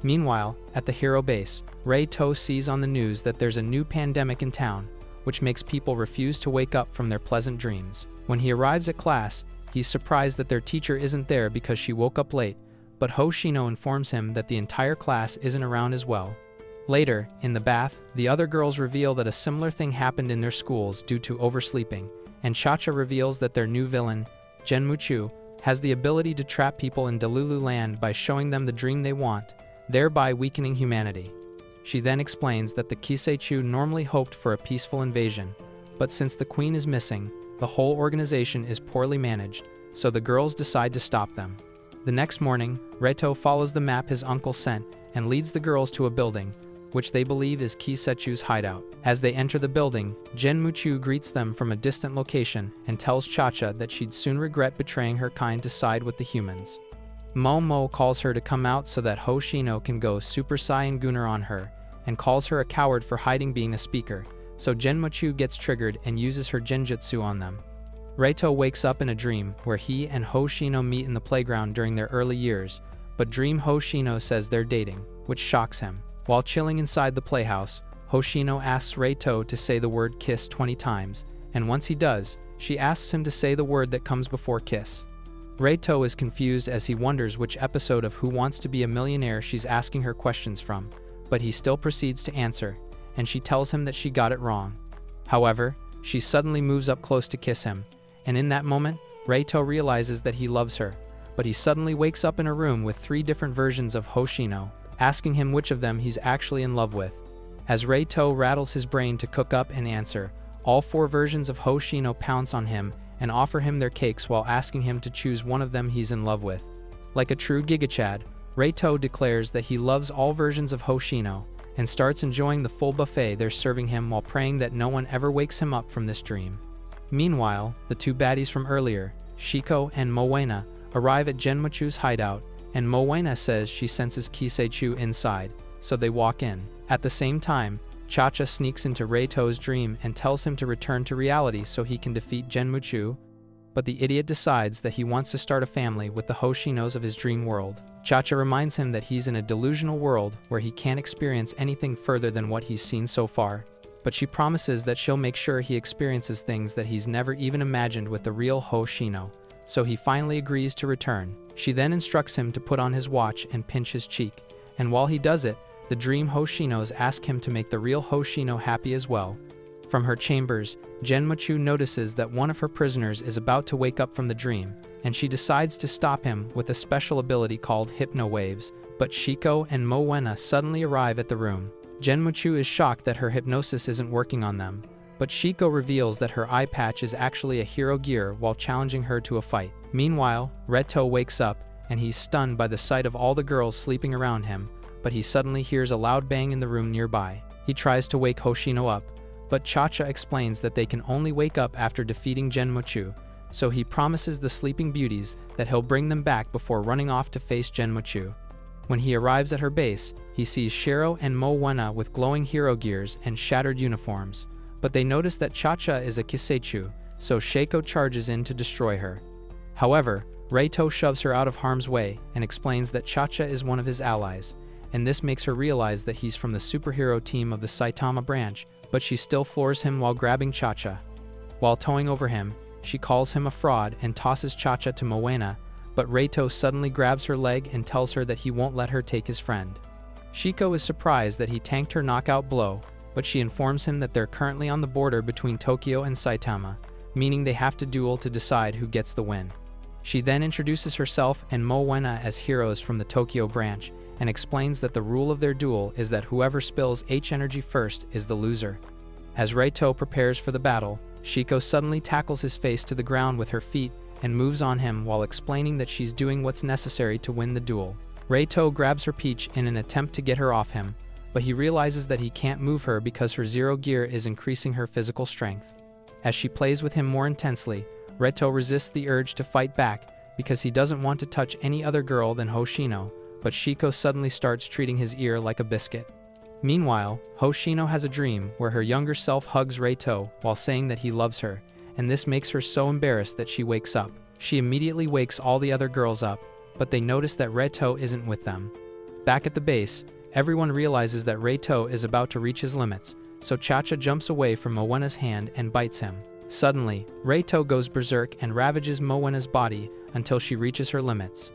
Meanwhile, at the hero base, Reito sees on the news that there's a new pandemic in town, which makes people refuse to wake up from their pleasant dreams. When he arrives at class, he's surprised that their teacher isn't there because she woke up late, but Hoshino informs him that the entire class isn't around as well. Later, in the bath, the other girls reveal that a similar thing happened in their schools due to oversleeping, and Cha-Cha reveals that their new villain, Genmuchu, has the ability to trap people in Delulu Land by showing them the dream they want, thereby weakening humanity. She then explains that the Kiseichu normally hoped for a peaceful invasion, but since the queen is missing, the whole organization is poorly managed, so the girls decide to stop them. The next morning, Reto follows the map his uncle sent and leads the girls to a building, which they believe is Kiseichu's hideout. As they enter the building, Genmuchu greets them from a distant location and tells Cha-Cha that she'd soon regret betraying her kind to side with the humans. Momo calls her to come out so that Hoshino can go Super Saiyan Gunner on her, and calls her a coward for hiding being a speaker, so Genmuchu gets triggered and uses her genjutsu on them. Reito wakes up in a dream where he and Hoshino meet in the playground during their early years, but Dream Hoshino says they're dating, which shocks him. While chilling inside the playhouse, Hoshino asks Reito to say the word kiss 20 times, and once he does, she asks him to say the word that comes before kiss. Reito is confused as he wonders which episode of Who Wants to Be a Millionaire she's asking her questions from, but he still proceeds to answer, and she tells him that she got it wrong. However, she suddenly moves up close to kiss him, and in that moment, Reito realizes that he loves her, but he suddenly wakes up in a room with 3 different versions of Hoshino, asking him which of them he's actually in love with. As Reito rattles his brain to cook up an answer, all 4 versions of Hoshino pounce on him and offer him their cakes while asking him to choose one of them he's in love with. Like a true gigachad, Reito declares that he loves all versions of Hoshino and starts enjoying the full buffet they're serving him while praying that no one ever wakes him up from this dream. Meanwhile, the 2 baddies from earlier, Shiko and Moena, arrive at Genmuchu's hideout, and Moena says she senses Kiseichu inside, so they walk in. At the same time, Cha-Cha sneaks into Reito's dream and tells him to return to reality so he can defeat Genmuchu, but the idiot decides that he wants to start a family with the Hoshinos of his dream world. Cha-Cha reminds him that he's in a delusional world where he can't experience anything further than what he's seen so far, but she promises that she'll make sure he experiences things that he's never even imagined with the real Hoshino, so he finally agrees to return. She then instructs him to put on his watch and pinch his cheek, and while he does it, The dream Hoshinos ask him to make the real Hoshino happy as well. From her chambers, Genmochu notices that one of her prisoners is about to wake up from the dream, and she decides to stop him with a special ability called Hypno Waves, but Shiko and Moena suddenly arrive at the room. Genmochu is shocked that her hypnosis isn't working on them, but Shiko reveals that her eye patch is actually a hero gear while challenging her to a fight. Meanwhile, Reto wakes up, and he's stunned by the sight of all the girls sleeping around him, but he suddenly hears a loud bang in the room nearby. He tries to wake Hoshino up, but Cha-Cha explains that they can only wake up after defeating Genmochu, so he promises the sleeping beauties that he'll bring them back before running off to face Genmochu. When he arrives at her base, he sees Shiro and Moena with glowing hero gears and shattered uniforms, but they notice that Cha-Cha is a Kisechu, so Sheiko charges in to destroy her. However, Reito shoves her out of harm's way and explains that Cha-Cha is one of his allies, and this makes her realize that he's from the superhero team of the Saitama branch, but she still floors him while grabbing Cha-Cha. While towing over him, she calls him a fraud and tosses Cha-Cha to Moena, but Reito suddenly grabs her leg and tells her that he won't let her take his friend. Shiko is surprised that he tanked her knockout blow, but she informs him that they're currently on the border between Tokyo and Saitama, meaning they have to duel to decide who gets the win. She then introduces herself and Moena as heroes from the Tokyo branch, and explains that the rule of their duel is that whoever spills H-energy first is the loser. As Reito prepares for the battle, Shiko suddenly tackles his face to the ground with her feet and moves on him while explaining that she's doing what's necessary to win the duel. Reito grabs her peach in an attempt to get her off him, but he realizes that he can't move her because her zero gear is increasing her physical strength. As she plays with him more intensely, Reito resists the urge to fight back because he doesn't want to touch any other girl than Hoshino, but Shiko suddenly starts treating his ear like a biscuit. Meanwhile, Hoshino has a dream where her younger self hugs Reito while saying that he loves her, and this makes her so embarrassed that she wakes up. She immediately wakes all the other girls up, but they notice that Reito isn't with them. Back at the base, everyone realizes that Reito is about to reach his limits, so Cha-Cha jumps away from Moena's hand and bites him. Suddenly, Reito goes berserk and ravages Moena's body until she reaches her limits.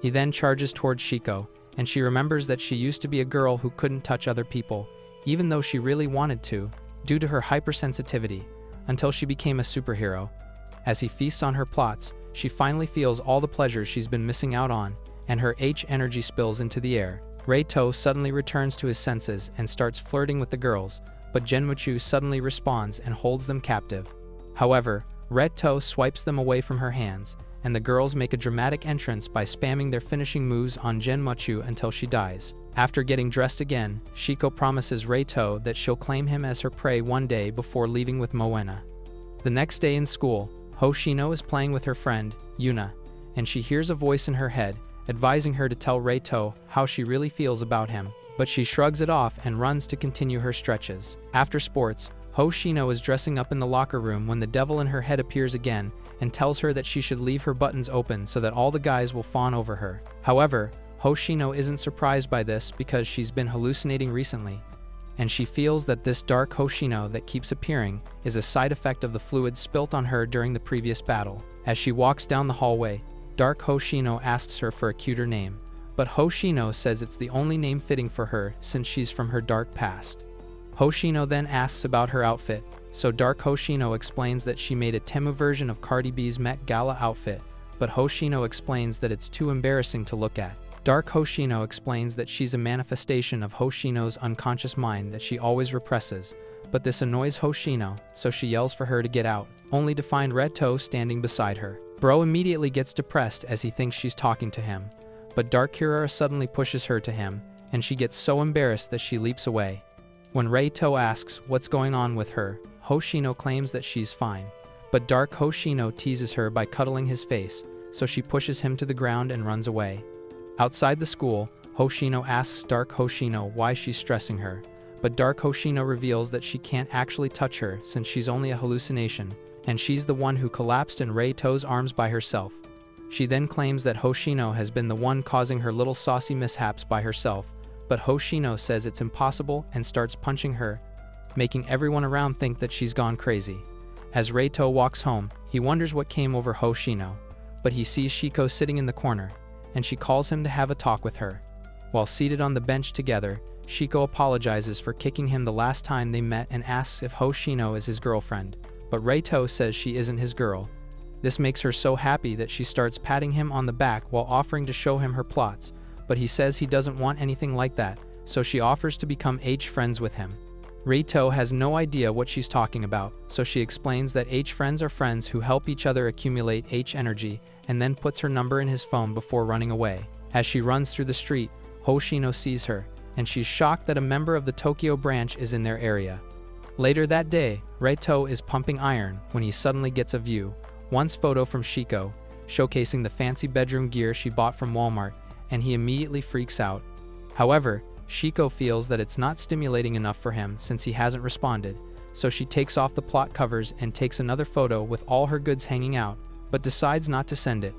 He then charges towards Shiko, and she remembers that she used to be a girl who couldn't touch other people, even though she really wanted to, due to her hypersensitivity, until she became a superhero. As he feasts on her plots, she finally feels all the pleasures she's been missing out on, and her H-energy spills into the air. Reito suddenly returns to his senses and starts flirting with the girls, but Genmochu suddenly responds and holds them captive. However, Reito swipes them away from her hands, and the girls make a dramatic entrance by spamming their finishing moves on Genmochu until she dies. After getting dressed again, Shiko promises Reito that she'll claim him as her prey one day before leaving with Moena. The next day in school, Hoshino is playing with her friend, Yuna, and she hears a voice in her head, advising her to tell Reito how she really feels about him, but she shrugs it off and runs to continue her stretches. After sports, Hoshino is dressing up in the locker room when the devil in her head appears again and tells her that she should leave her buttons open so that all the guys will fawn over her. However, Hoshino isn't surprised by this because she's been hallucinating recently, and she feels that this dark Hoshino that keeps appearing is a side effect of the fluid spilt on her during the previous battle. As she walks down the hallway, Dark Hoshino asks her for a cuter name, but Hoshino says it's the only name fitting for her since she's from her dark past. Hoshino then asks about her outfit, so Dark Hoshino explains that she made a Temu version of Cardi B's Met Gala outfit, but Hoshino explains that it's too embarrassing to look at. Dark Hoshino explains that she's a manifestation of Hoshino's unconscious mind that she always represses, but this annoys Hoshino, so she yells for her to get out, only to find Reito standing beside her. Bro immediately gets depressed as he thinks she's talking to him, but Dark Kirara suddenly pushes her to him, and she gets so embarrassed that she leaps away. When Reito asks what's going on with her, Hoshino claims that she's fine, but Dark Hoshino teases her by cuddling his face, so she pushes him to the ground and runs away. Outside the school, Hoshino asks Dark Hoshino why she's stressing her, but Dark Hoshino reveals that she can't actually touch her since she's only a hallucination, and she's the one who collapsed in Reito's arms by herself. She then claims that Hoshino has been the one causing her little saucy mishaps by herself, but Hoshino says it's impossible and starts punching her, making everyone around think that she's gone crazy. As Reito walks home, he wonders what came over Hoshino, but he sees Shiko sitting in the corner, and she calls him to have a talk with her. While seated on the bench together, Shiko apologizes for kicking him the last time they met and asks if Hoshino is his girlfriend, but Reito says she isn't his girl. This makes her so happy that she starts patting him on the back while offering to show him her plots, but he says he doesn't want anything like that, so she offers to become H-friends with him. Reito has no idea what she's talking about, so she explains that H-friends are friends who help each other accumulate H-energy, and then puts her number in his phone before running away. As she runs through the street, Hoshino sees her, and she's shocked that a member of the Tokyo branch is in their area. Later that day, Reito is pumping iron when he suddenly gets a view, once photo from Shiko, showcasing the fancy bedroom gear she bought from Walmart, and he immediately freaks out. However, Shiko feels that it's not stimulating enough for him since he hasn't responded, so she takes off the plot covers and takes another photo with all her goods hanging out, but decides not to send it.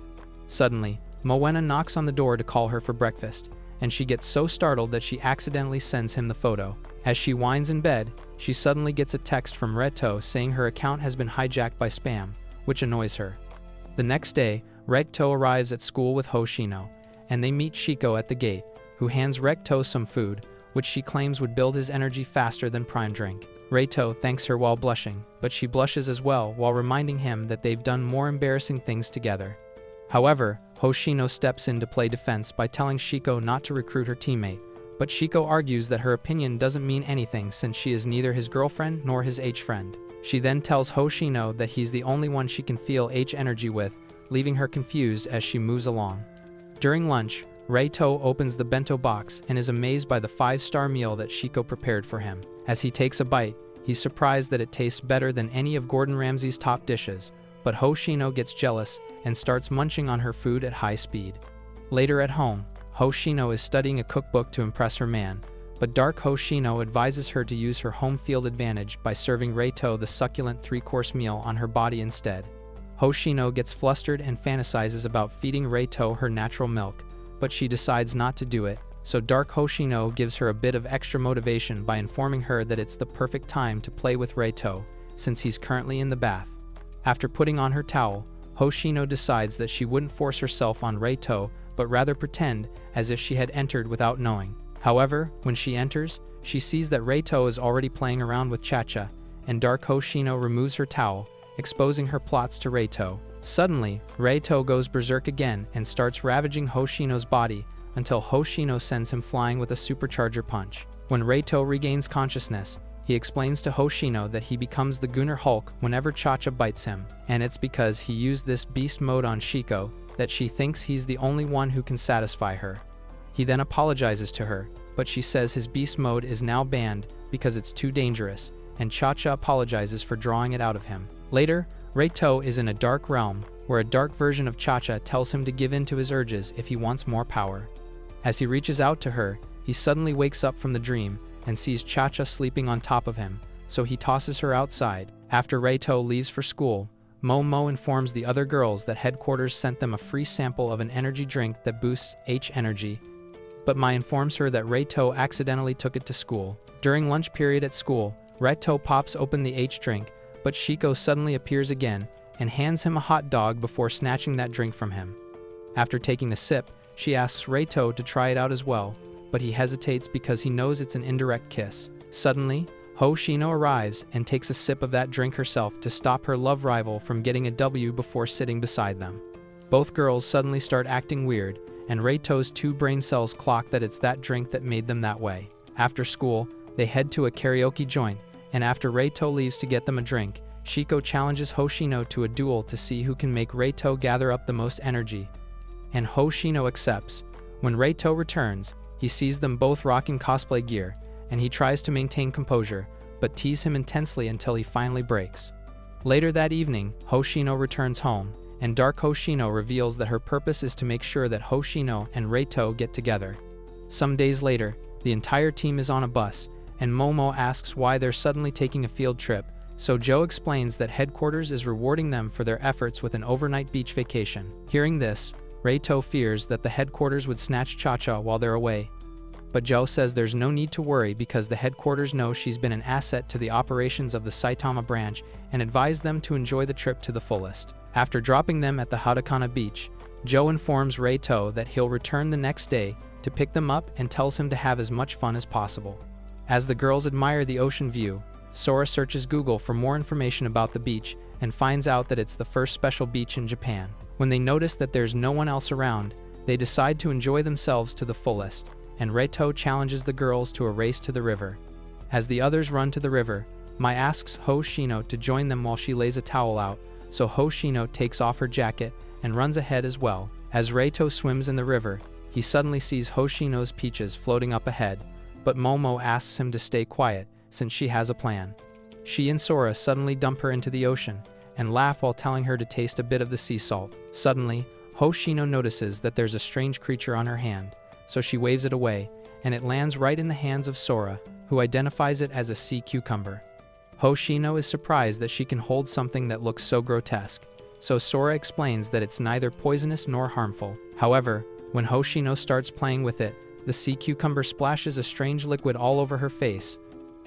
Suddenly, Moena knocks on the door to call her for breakfast, and she gets so startled that she accidentally sends him the photo. As she whines in bed, she suddenly gets a text from Reito saying her account has been hijacked by spam, which annoys her. The next day, Reito arrives at school with Hoshino, and they meet Shiko at the gate, who hands Reito some food, which she claims would build his energy faster than prime drink. Reito thanks her while blushing, but she blushes as well while reminding him that they've done more embarrassing things together. However, Hoshino steps in to play defense by telling Shiko not to recruit her teammate, but Shiko argues that her opinion doesn't mean anything since she is neither his girlfriend nor his H-friend. She then tells Hoshino that he's the only one she can feel H-energy with, leaving her confused as she moves along. During lunch, Reito opens the bento box and is amazed by the 5-star meal that Shiko prepared for him. As he takes a bite, he's surprised that it tastes better than any of Gordon Ramsay's top dishes, but Hoshino gets jealous and starts munching on her food at high speed. Later at home, Hoshino is studying a cookbook to impress her man, but Dark Hoshino advises her to use her home field advantage by serving Reito the succulent 3-course meal on her body instead. Hoshino gets flustered and fantasizes about feeding Reito her natural milk, but she decides not to do it, so Dark Hoshino gives her a bit of extra motivation by informing her that it's the perfect time to play with Reito, since he's currently in the bath. After putting on her towel, Hoshino decides that she wouldn't force herself on Reito, but rather pretend as if she had entered without knowing. However, when she enters, she sees that Reito is already playing around with Chacha, and Dark Hoshino removes her towel, exposing her plots to Reito. Suddenly, Reito goes berserk again and starts ravaging Hoshino's body until Hoshino sends him flying with a supercharger punch. When Reito regains consciousness, he explains to Hoshino that he becomes the Gunner Hulk whenever Chacha bites him, and it's because he used this beast mode on Shiko that she thinks he's the only one who can satisfy her. He then apologizes to her, but she says his beast mode is now banned because it's too dangerous, and Chacha apologizes for drawing it out of him. Later, Reito is in a dark realm where a dark version of Chacha tells him to give in to his urges if he wants more power. As he reaches out to her, he suddenly wakes up from the dream and sees Chacha sleeping on top of him, so he tosses her outside. After Reito leaves for school, Momo informs the other girls that headquarters sent them a free sample of an energy drink that boosts H-energy, but Mai informs her that Reito accidentally took it to school. During lunch period at school, Reito pops open the H-drink, but Shiko suddenly appears again and hands him a hot dog before snatching that drink from him. After taking a sip, she asks Reito to try it out as well, but he hesitates because he knows it's an indirect kiss. Suddenly, Hoshino arrives and takes a sip of that drink herself to stop her love rival from getting a W before sitting beside them. Both girls suddenly start acting weird, and Reito's 2 brain cells clock that it's that drink that made them that way. After school, they head to a karaoke joint, and after Reito leaves to get them a drink, Shiko challenges Hoshino to a duel to see who can make Reito gather up the most energy, and Hoshino accepts. When Reito returns, he sees them both rocking cosplay gear, and he tries to maintain composure, but teases him intensely until he finally breaks. Later that evening, Hoshino returns home, and Dark Hoshino reveals that her purpose is to make sure that Hoshino and Reito get together. Some days later, the entire team is on a bus, and Momo asks why they're suddenly taking a field trip, so Joe explains that headquarters is rewarding them for their efforts with an overnight beach vacation. Hearing this, Reito fears that the headquarters would snatch Chacha while they're away, but Joe says there's no need to worry because the headquarters know she's been an asset to the operations of the Saitama branch and advise them to enjoy the trip to the fullest. After dropping them at the Hadakana beach, Joe informs Reito that he'll return the next day to to pick them up and tells him to have as much fun as possible. As the girls admire the ocean view, Sora searches Google for more information about the beach and finds out that it's the first special beach in Japan. When they notice that there's no one else around, they decide to enjoy themselves to the fullest, and Reito challenges the girls to a race to the river. As the others run to the river, Mai asks Hoshino to join them while she lays a towel out, so Hoshino takes off her jacket and runs ahead as well. As Reito swims in the river, he suddenly sees Hoshino's peaches floating up ahead, but Momo asks him to stay quiet since she has a plan. She and Sora suddenly dump her into the ocean and laugh while telling her to taste a bit of the sea salt. Suddenly, Hoshino notices that there's a strange creature on her hand, so she waves it away, and it lands right in the hands of Sora, who identifies it as a sea cucumber. Hoshino is surprised that she can hold something that looks so grotesque, so Sora explains that it's neither poisonous nor harmful. However, when Hoshino starts playing with it, the sea cucumber splashes a strange liquid all over her face,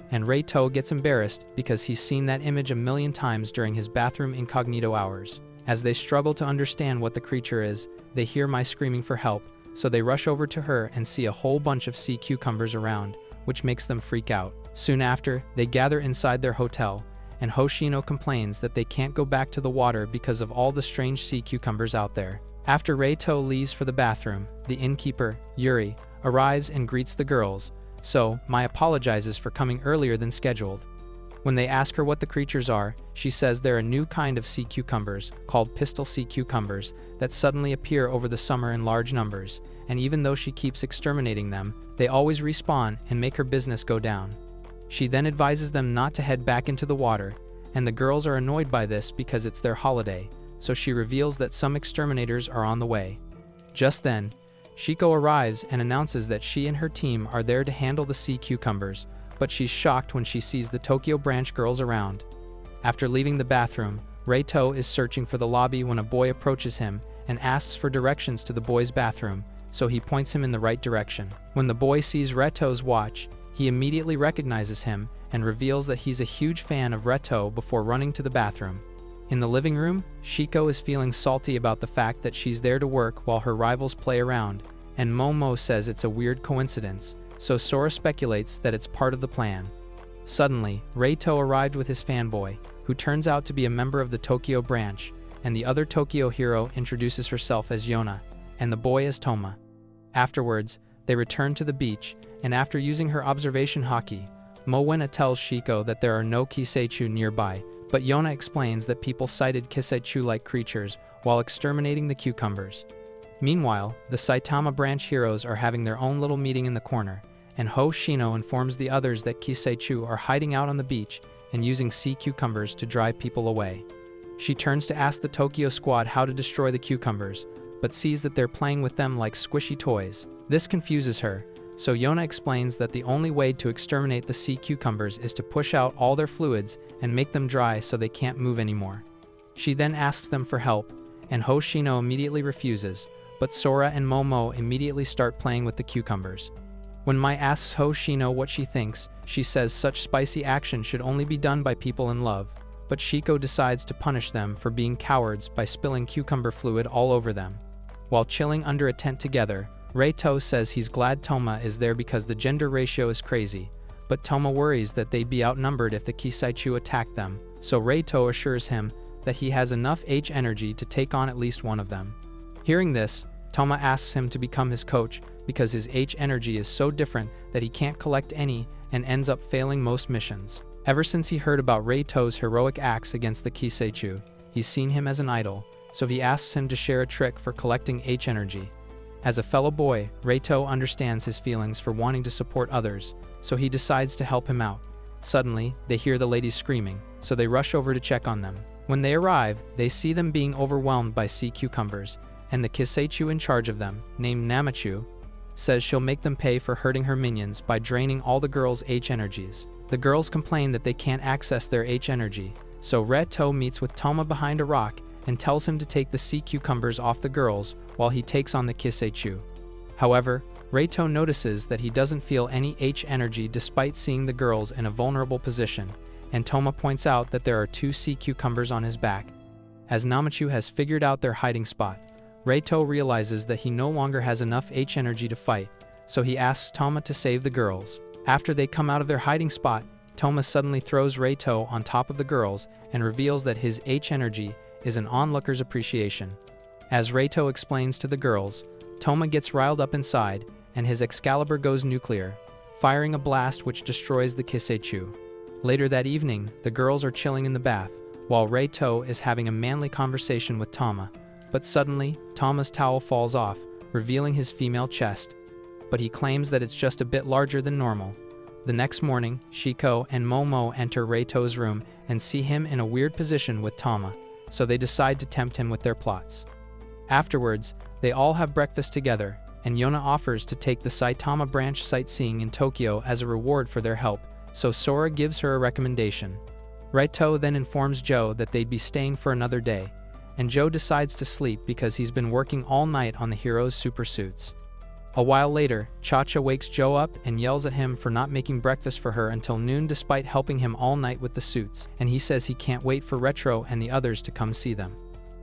and Reito gets embarrassed because he's seen that image a million times during his bathroom incognito hours. As they struggle to understand what the creature is, they hear Mai screaming for help, so they rush over to her and see a whole bunch of sea cucumbers around, which makes them freak out. Soon after, they gather inside their hotel, and Hoshino complains that they can't go back to the water because of all the strange sea cucumbers out there. After Reito leaves for the bathroom, the innkeeper, Yuri, arrives and greets the girls, so Mai apologizes for coming earlier than scheduled. When they ask her what the creatures are, she says they're a new kind of sea cucumbers, called pistol sea cucumbers, that suddenly appear over the summer in large numbers, and even though she keeps exterminating them, they always respawn and make her business go down. She then advises them not to head back into the water, and the girls are annoyed by this because it's their holiday, so she reveals that some exterminators are on the way. Just then, Shiko arrives and announces that she and her team are there to handle the sea cucumbers, but she's shocked when she sees the Tokyo branch girls around. After leaving the bathroom, Reito is searching for the lobby when a boy approaches him and asks for directions to the boys' bathroom, so he points him in the right direction. When the boy sees Reito's watch, he immediately recognizes him and reveals that he's a huge fan of Reito before running to the bathroom. In the living room, Shiko is feeling salty about the fact that she's there to work while her rivals play around, and Momo says it's a weird coincidence, so Sora speculates that it's part of the plan. Suddenly, Reito arrived with his fanboy, who turns out to be a member of the Tokyo branch, and the other Tokyo hero introduces herself as Yona, and the boy as Toma. Afterwards, they return to the beach, and after using her observation hockey, Mowena tells Shiko that there are no Kiseichu nearby, but Yona explains that people sighted Kiseichu-like creatures while exterminating the cucumbers. Meanwhile, the Saitama branch heroes are having their own little meeting in the corner, and Hoshino informs the others that Kiseichu are hiding out on the beach and using sea cucumbers to drive people away. She turns to ask the Tokyo squad how to destroy the cucumbers, but sees that they're playing with them like squishy toys. This confuses her, so Yona explains that the only way to exterminate the sea cucumbers is to push out all their fluids and make them dry so they can't move anymore. She then asks them for help, and Hoshino immediately refuses, but Sora and Momo immediately start playing with the cucumbers. When Mai asks Hoshino what she thinks, she says such spicy action should only be done by people in love, but Shiko decides to punish them for being cowards by spilling cucumber fluid all over them. While chilling under a tent together, Reito says he's glad Toma is there because the gender ratio is crazy, but Toma worries that they'd be outnumbered if the Kiseichu attacked them, so Reito assures him that he has enough H energy to take on at least one of them. Hearing this, Toma asks him to become his coach because his H energy is so different that he can't collect any and ends up failing most missions. Ever since he heard about Reito's heroic acts against the Kiseichu, he's seen him as an idol, so he asks him to share a trick for collecting H energy. As a fellow boy, Reito understands his feelings for wanting to support others, so he decides to help him out. Suddenly, they hear the ladies screaming, so they rush over to check on them. When they arrive, they see them being overwhelmed by sea cucumbers, and the Kiseichu in charge of them, named Namachu, says she'll make them pay for hurting her minions by draining all the girls' H energies. The girls complain that they can't access their H energy, so Reito meets with Toma behind a rock and tells him to take the sea cucumbers off the girls while he takes on the Kiseichu. However, Reito notices that he doesn't feel any H energy despite seeing the girls in a vulnerable position, and Toma points out that there are 2 sea cucumbers on his back. As Namachu has figured out their hiding spot, Reito realizes that he no longer has enough H energy to fight, so he asks Toma to save the girls. After they come out of their hiding spot, Toma suddenly throws Reito on top of the girls and reveals that his H energy is an onlooker's appreciation. As Reito explains to the girls, Toma gets riled up inside, and his Excalibur goes nuclear, firing a blast which destroys the Kisechu. Later that evening, the girls are chilling in the bath, while Reito is having a manly conversation with Toma. But suddenly, Toma's towel falls off, revealing his female chest. But he claims that it's just a bit larger than normal. The next morning, Shiko and Momo enter Reito's room and see him in a weird position with Toma, so they decide to tempt him with their plots. Afterwards, they all have breakfast together, and Yona offers to take the Saitama branch sightseeing in Tokyo as a reward for their help, so Sora gives her a recommendation. Reito then informs Joe that they'd be staying for another day, and Joe decides to sleep because he's been working all night on the hero's super suits. A while later, Cha-Cha wakes Joe up and yells at him for not making breakfast for her until noon despite helping him all night with the suits, and he says he can't wait for Retro and the others to come see them.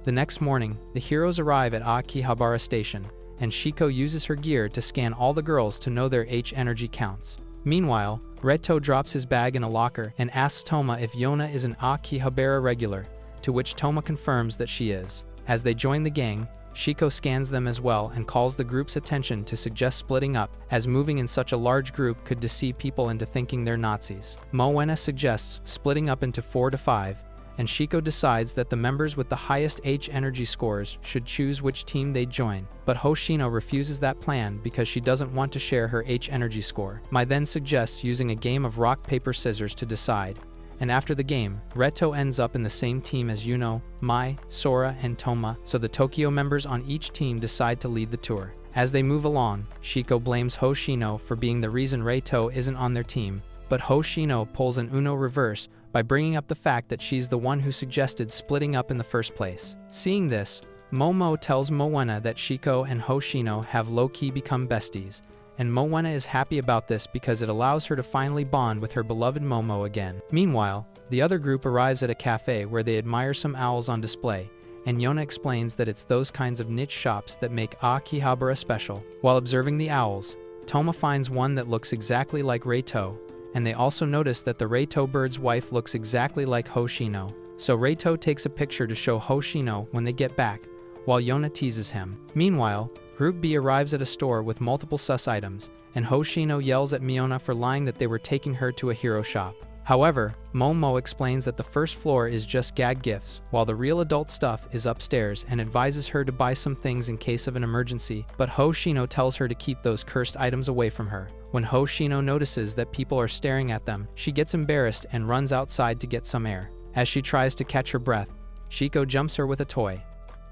The next morning, the heroes arrive at Akihabara Station, and Shiko uses her gear to scan all the girls to know their H energy counts. Meanwhile, Reto drops his bag in a locker and asks Toma if Yona is an Akihabara regular, to which Toma confirms that she is. As they join the gang, Shiko scans them as well and calls the group's attention to suggest splitting up, as moving in such a large group could deceive people into thinking they're Nazis. Moena suggests splitting up into 4 to 5, and Shiko decides that the members with the highest H energy scores should choose which team they'd join. But Hoshino refuses that plan because she doesn't want to share her H energy score. Mai then suggests using a game of rock, paper, scissors to decide, and after the game, Reto ends up in the same team as Yuno, Mai, Sora, and Toma, so the Tokyo members on each team decide to lead the tour. As they move along, Shiko blames Hoshino for being the reason Reto isn't on their team, but Hoshino pulls an Uno reverse by bringing up the fact that she's the one who suggested splitting up in the first place. Seeing this, Momo tells Moena that Shiko and Hoshino have low-key become besties, and Moena is happy about this because it allows her to finally bond with her beloved Momo again. Meanwhile, the other group arrives at a cafe where they admire some owls on display, and Yona explains that it's those kinds of niche shops that make Akihabara special. While observing the owls, Toma finds one that looks exactly like Reito, and they also notice that the Reito bird's wife looks exactly like Hoshino. So Reito takes a picture to show Hoshino when they get back, while Yona teases him. Meanwhile, Group B arrives at a store with multiple sus items, and Hoshino yells at Miona for lying that they were taking her to a hero shop. However, Momo explains that the first floor is just gag gifts, while the real adult stuff is upstairs, and advises her to buy some things in case of an emergency, but Hoshino tells her to keep those cursed items away from her. When Hoshino notices that people are staring at them, she gets embarrassed and runs outside to get some air. As she tries to catch her breath, Shiko jumps her with a toy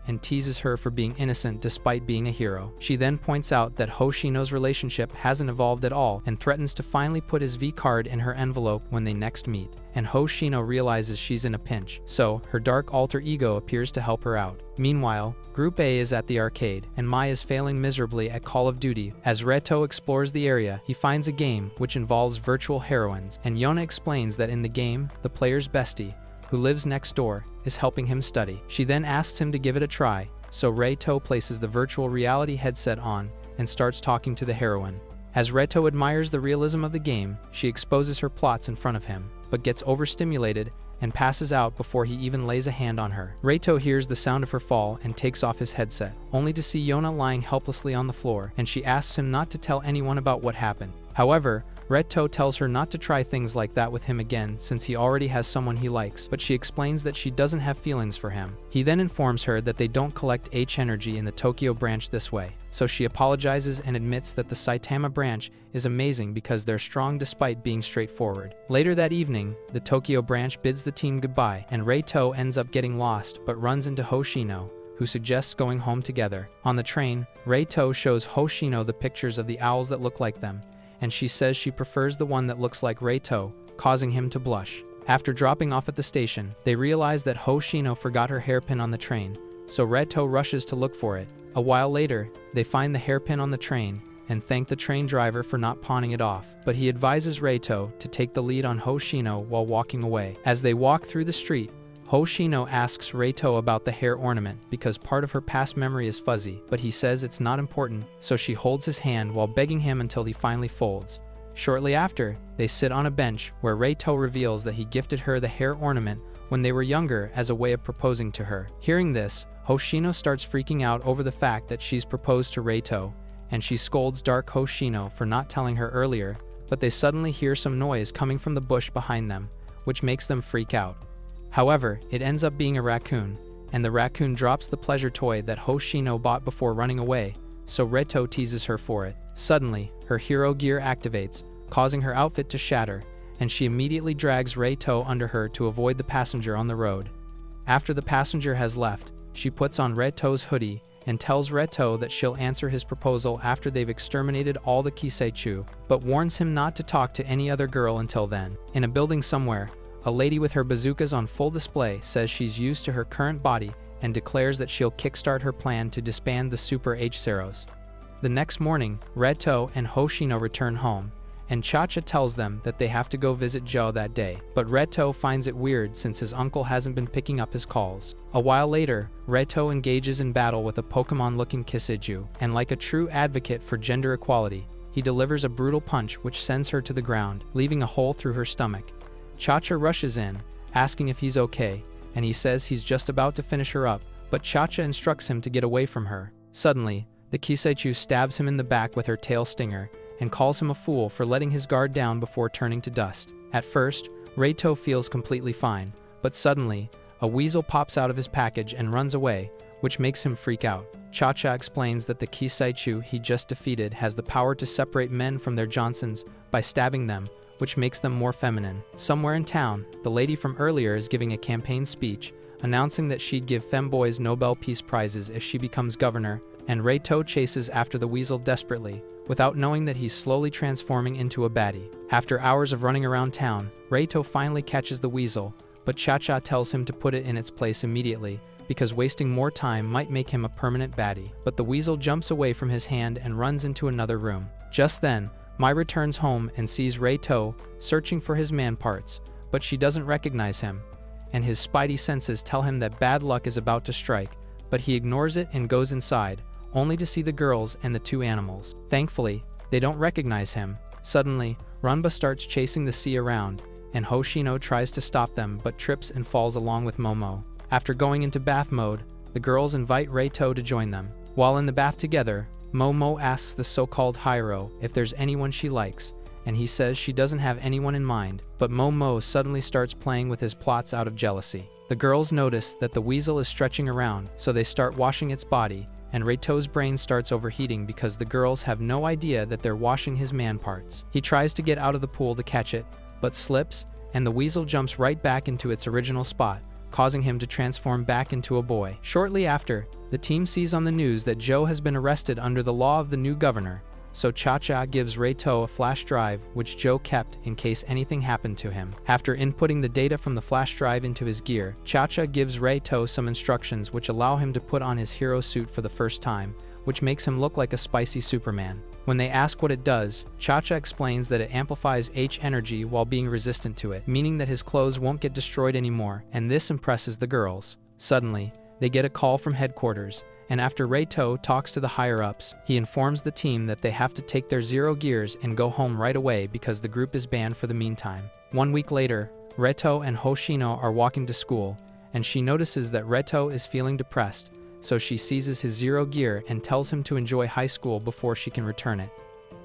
and teases her for being innocent despite being a hero. She then points out that Hoshino's relationship hasn't evolved at all and threatens to finally put his V card in her envelope when they next meet. And Hoshino realizes she's in a pinch, so her dark alter ego appears to help her out. Meanwhile, Group A is at the arcade, and Mai is failing miserably at Call of Duty. As Reto explores the area, he finds a game which involves virtual heroines, and Yona explains that in the game, the player's bestie, who lives next door, is helping him study. She then asks him to give it a try, so Reito places the virtual reality headset on and starts talking to the heroine. As Reto admires the realism of the game, she exposes her plots in front of him, but gets overstimulated and passes out before he even lays a hand on her. Reito hears the sound of her fall and takes off his headset, only to see Yona lying helplessly on the floor, and she asks him not to tell anyone about what happened. However, Reto tells her not to try things like that with him again since he already has someone he likes, but she explains that she doesn't have feelings for him. He then informs her that they don't collect H energy in the Tokyo branch this way, so she apologizes and admits that the Saitama branch is amazing because they're strong despite being straightforward. Later that evening, the Tokyo branch bids the team goodbye, and Reito ends up getting lost but runs into Hoshino, who suggests going home together. On the train, Reito shows Hoshino the pictures of the owls that look like them, and she says she prefers the one that looks like Reito, causing him to blush. After dropping off at the station, they realize that Hoshino forgot her hairpin on the train, so Reito rushes to look for it. A while later, they find the hairpin on the train and thank the train driver for not pawning it off, but he advises Reito to take the lead on Hoshino while walking away. As they walk through the street, Hoshino asks Reito about the hair ornament because part of her past memory is fuzzy, but he says it's not important, so she holds his hand while begging him until he finally folds. Shortly after, they sit on a bench where Reito reveals that he gifted her the hair ornament when they were younger as a way of proposing to her. Hearing this, Hoshino starts freaking out over the fact that she's proposed to Reito, and she scolds Dark Hoshino for not telling her earlier, but they suddenly hear some noise coming from the bush behind them, which makes them freak out. However, it ends up being a raccoon, and the raccoon drops the pleasure toy that Hoshino bought before running away, so Reito teases her for it. Suddenly, her hero gear activates, causing her outfit to shatter, and she immediately drags Reito under her to avoid the passenger on the road. After the passenger has left, she puts on Reito's hoodie and tells Reito that she'll answer his proposal after they've exterminated all the Kiseichu, but warns him not to talk to any other girl until then. In a building somewhere, a lady with her bazookas on full display says she's used to her current body and declares that she'll kickstart her plan to disband the Super H-Zeros. The next morning, Reito and Hoshino return home, and Cha-Cha tells them that they have to go visit Joe that day, but Reito finds it weird since his uncle hasn't been picking up his calls. A while later, Reito engages in battle with a Pokemon-looking Kiseichu, and like a true advocate for gender equality, he delivers a brutal punch which sends her to the ground, leaving a hole through her stomach. Cha-Cha rushes in, asking if he's okay, and he says he's just about to finish her up, but Cha-Cha instructs him to get away from her. Suddenly, the Kiseichu stabs him in the back with her tail stinger, and calls him a fool for letting his guard down before turning to dust. At first, Reito feels completely fine, but suddenly, a weasel pops out of his package and runs away, which makes him freak out. Cha-Cha explains that the Kiseichu he just defeated has the power to separate men from their Johnsons by stabbing them, which makes them more feminine. Somewhere in town, the lady from earlier is giving a campaign speech, announcing that she'd give femboys Nobel Peace Prizes if she becomes governor, and Reito chases after the weasel desperately, without knowing that he's slowly transforming into a baddie. After hours of running around town, Reito finally catches the weasel, but Cha-Cha tells him to put it in its place immediately, because wasting more time might make him a permanent baddie. But the weasel jumps away from his hand and runs into another room. Just then, Mai returns home and sees Reito searching for his man parts, but she doesn't recognize him, and his spidey senses tell him that bad luck is about to strike, but he ignores it and goes inside, only to see the girls and the two animals. Thankfully, they don't recognize him. Suddenly, Runba starts chasing the sea around, and Hoshino tries to stop them but trips and falls along with Momo. After going into bath mode, the girls invite Reito to join them. While in the bath together, Momo asks the so-called Hiro if there's anyone she likes, and he says she doesn't have anyone in mind, but Momo suddenly starts playing with his plots out of jealousy. The girls notice that the weasel is stretching around, so they start washing its body, and Reito's brain starts overheating because the girls have no idea that they're washing his man parts. He tries to get out of the pool to catch it, but slips, and the weasel jumps right back into its original spot, causing him to transform back into a boy. Shortly after, the team sees on the news that Joe has been arrested under the law of the new governor, so Cha-Cha gives Reito a flash drive which Joe kept in case anything happened to him. After inputting the data from the flash drive into his gear, Cha-Cha gives Reito some instructions which allow him to put on his hero suit for the first time, which makes him look like a spicy Superman. When they ask what it does, Cha-Cha explains that it amplifies H energy while being resistant to it, meaning that his clothes won't get destroyed anymore, and this impresses the girls. Suddenly, they get a call from headquarters, and after Reito talks to the higher-ups, he informs the team that they have to take their zero gears and go home right away because the group is banned for the meantime. 1 week later, Reito and Hoshino are walking to school, and she notices that Reito is feeling depressed, so she seizes his zero gear and tells him to enjoy high school before she can return it.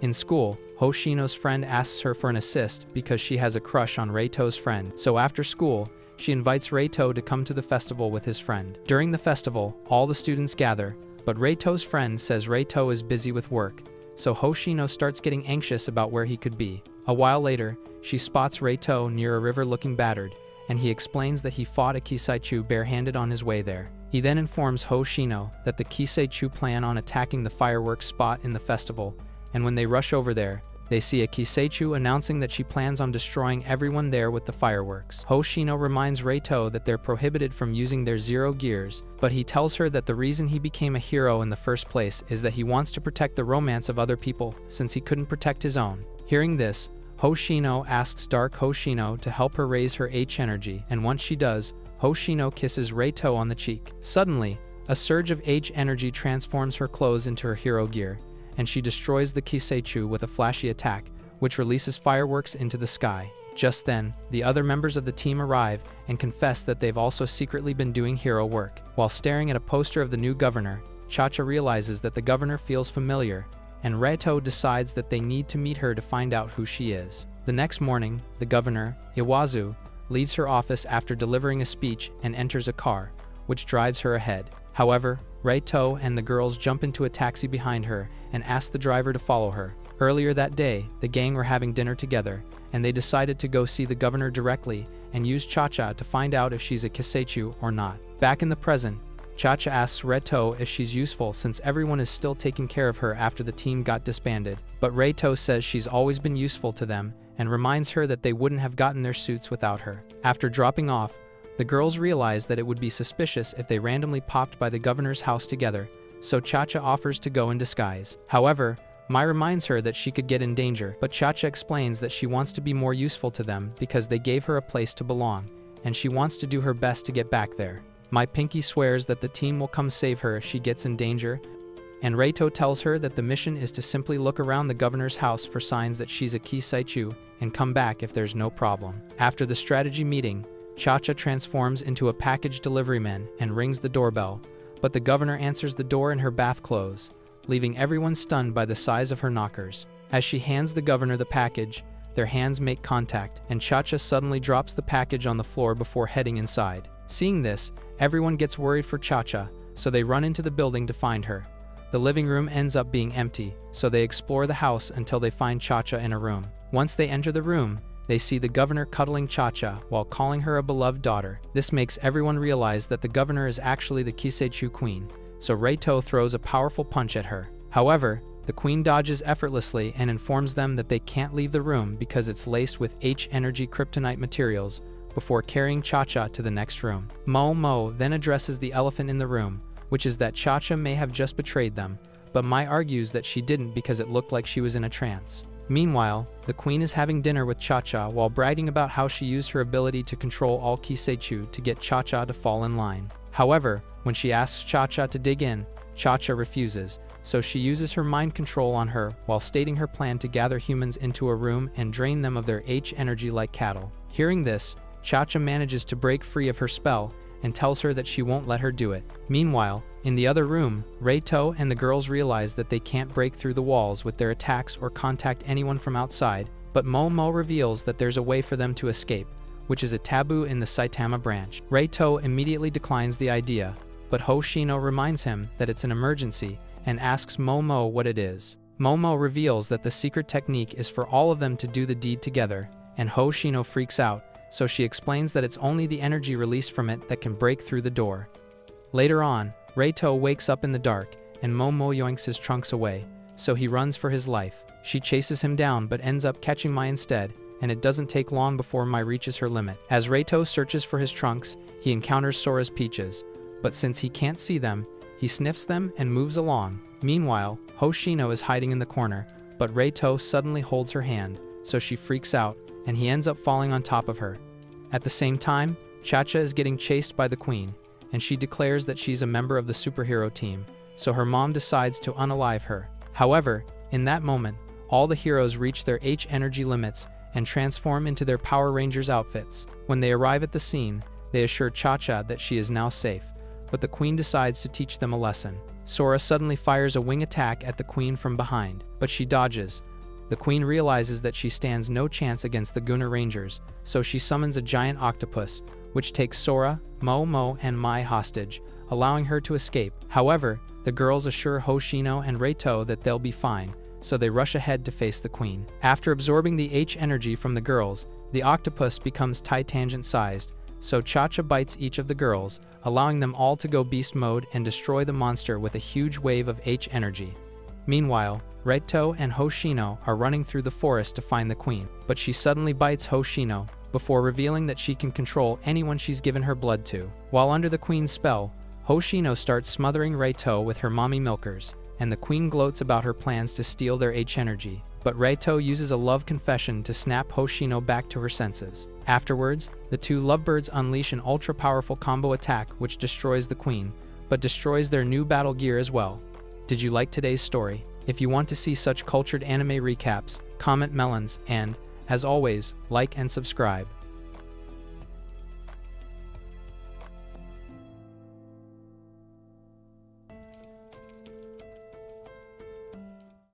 In school, Hoshino's friend asks her for an assist because she has a crush on Reito's friend, so after school, she invites Reito to come to the festival with his friend. During the festival, all the students gather, but Reito's friend says Reito is busy with work, so Hoshino starts getting anxious about where he could be. A while later, she spots Reito near a river looking battered, and he explains that he fought a Kiseichu barehanded on his way there. He then informs Hoshino that the Kiseichu plan on attacking the fireworks spot in the festival, and when they rush over there, they see a Kiseichu announcing that she plans on destroying everyone there with the fireworks. Hoshino reminds Reito that they're prohibited from using their zero gears, but he tells her that the reason he became a hero in the first place is that he wants to protect the romance of other people, since he couldn't protect his own. Hearing this, Hoshino asks Dark Hoshino to help her raise her H energy, and once she does, Hoshino kisses Reito on the cheek. Suddenly, a surge of H energy transforms her clothes into her hero gear, and she destroys the Kiseichu with a flashy attack, which releases fireworks into the sky. Just then, the other members of the team arrive and confess that they've also secretly been doing hero work. While staring at a poster of the new governor, Cha-Cha realizes that the governor feels familiar, and Reito decides that they need to meet her to find out who she is. The next morning, the governor, Iwazu, leaves her office after delivering a speech and enters a car, which drives her ahead. However, Reito and the girls jump into a taxi behind her and ask the driver to follow her. Earlier that day, the gang were having dinner together, and they decided to go see the governor directly and use Cha-Cha to find out if she's a Kiseichu or not. Back in the present, Cha-Cha asks Reito if she's useful since everyone is still taking care of her after the team got disbanded. But Reito says she's always been useful to them and reminds her that they wouldn't have gotten their suits without her. After dropping off, the girls realize that it would be suspicious if they randomly popped by the governor's house together, so Cha-Cha offers to go in disguise. However, Mai reminds her that she could get in danger, but Cha-Cha explains that she wants to be more useful to them because they gave her a place to belong, and she wants to do her best to get back there. Mai Pinky swears that the team will come save her if she gets in danger, and Reito tells her that the mission is to simply look around the governor's house for signs that she's a Kiseichu and come back if there's no problem. After the strategy meeting, Cha-Cha transforms into a package delivery man and rings the doorbell, but the governor answers the door in her bath clothes, leaving everyone stunned by the size of her knockers. As she hands the governor the package, their hands make contact, and Cha-Cha suddenly drops the package on the floor before heading inside. Seeing this, everyone gets worried for Cha-Cha, so they run into the building to find her. The living room ends up being empty, so they explore the house until they find Cha-Cha in a room. Once they enter the room, they see the governor cuddling Cha-Cha while calling her a beloved daughter. This makes everyone realize that the governor is actually the Kiseichu queen, so Reito throws a powerful punch at her. However, the queen dodges effortlessly and informs them that they can't leave the room because it's laced with H-energy kryptonite materials before carrying Cha-Cha to the next room. Mo then addresses the elephant in the room, which is that Cha-Cha may have just betrayed them, but Mai argues that she didn't because it looked like she was in a trance. Meanwhile, the queen is having dinner with Cha-Cha while bragging about how she used her ability to control all Kiseichu to get Cha-Cha to fall in line. However, when she asks Cha-Cha to dig in, Cha-Cha refuses, so she uses her mind control on her while stating her plan to gather humans into a room and drain them of their H-energy like cattle. Hearing this, Cha-Cha manages to break free of her spell and tells her that she won't let her do it. Meanwhile, in the other room, Reito and the girls realize that they can't break through the walls with their attacks or contact anyone from outside, but Mo reveals that there's a way for them to escape, which is a taboo in the Saitama branch. Reito immediately declines the idea, but Hoshino reminds him that it's an emergency and asks Mo what it is. Mo reveals that the secret technique is for all of them to do the deed together, and Hoshino freaks out, so she explains that it's only the energy released from it that can break through the door. Later on, Reito wakes up in the dark, and Mo yoinks his trunks away, so he runs for his life. She chases him down but ends up catching Mai instead, and it doesn't take long before Mai reaches her limit. As Reito searches for his trunks, he encounters Sora's peaches, but since he can't see them, he sniffs them and moves along. Meanwhile, Hoshino is hiding in the corner, but Reito suddenly holds her hand, so she freaks out, and he ends up falling on top of her. At the same time, Cha-Cha is getting chased by the queen, and she declares that she's a member of the superhero team, so her mom decides to unalive her. However, in that moment, all the heroes reach their H-energy limits and transform into their Power Rangers outfits. When they arrive at the scene, they assure Cha-Cha that she is now safe, but the queen decides to teach them a lesson. Sora suddenly fires a wing attack at the queen from behind, but she dodges. The queen realizes that she stands no chance against the Gunner Rangers, so she summons a giant octopus, which takes Sora, Mo and Mai hostage, allowing her to escape. However, the girls assure Hoshino and Reito that they'll be fine, so they rush ahead to face the queen. After absorbing the H-energy from the girls, the octopus becomes tangent-sized, so Cha-Cha bites each of the girls, allowing them all to go beast mode and destroy the monster with a huge wave of H-energy. Meanwhile, Reito and Hoshino are running through the forest to find the queen, but she suddenly bites Hoshino, before revealing that she can control anyone she's given her blood to. While under the queen's spell, Hoshino starts smothering Reito with her mommy milkers, and the queen gloats about her plans to steal their H-energy. but Reito uses a love confession to snap Hoshino back to her senses. Afterwards, the two lovebirds unleash an ultra-powerful combo attack which destroys the queen, but destroys their new battle gear as well. Did you like today's story? If you want to see such cultured anime recaps, comment melons and, as always, like and subscribe.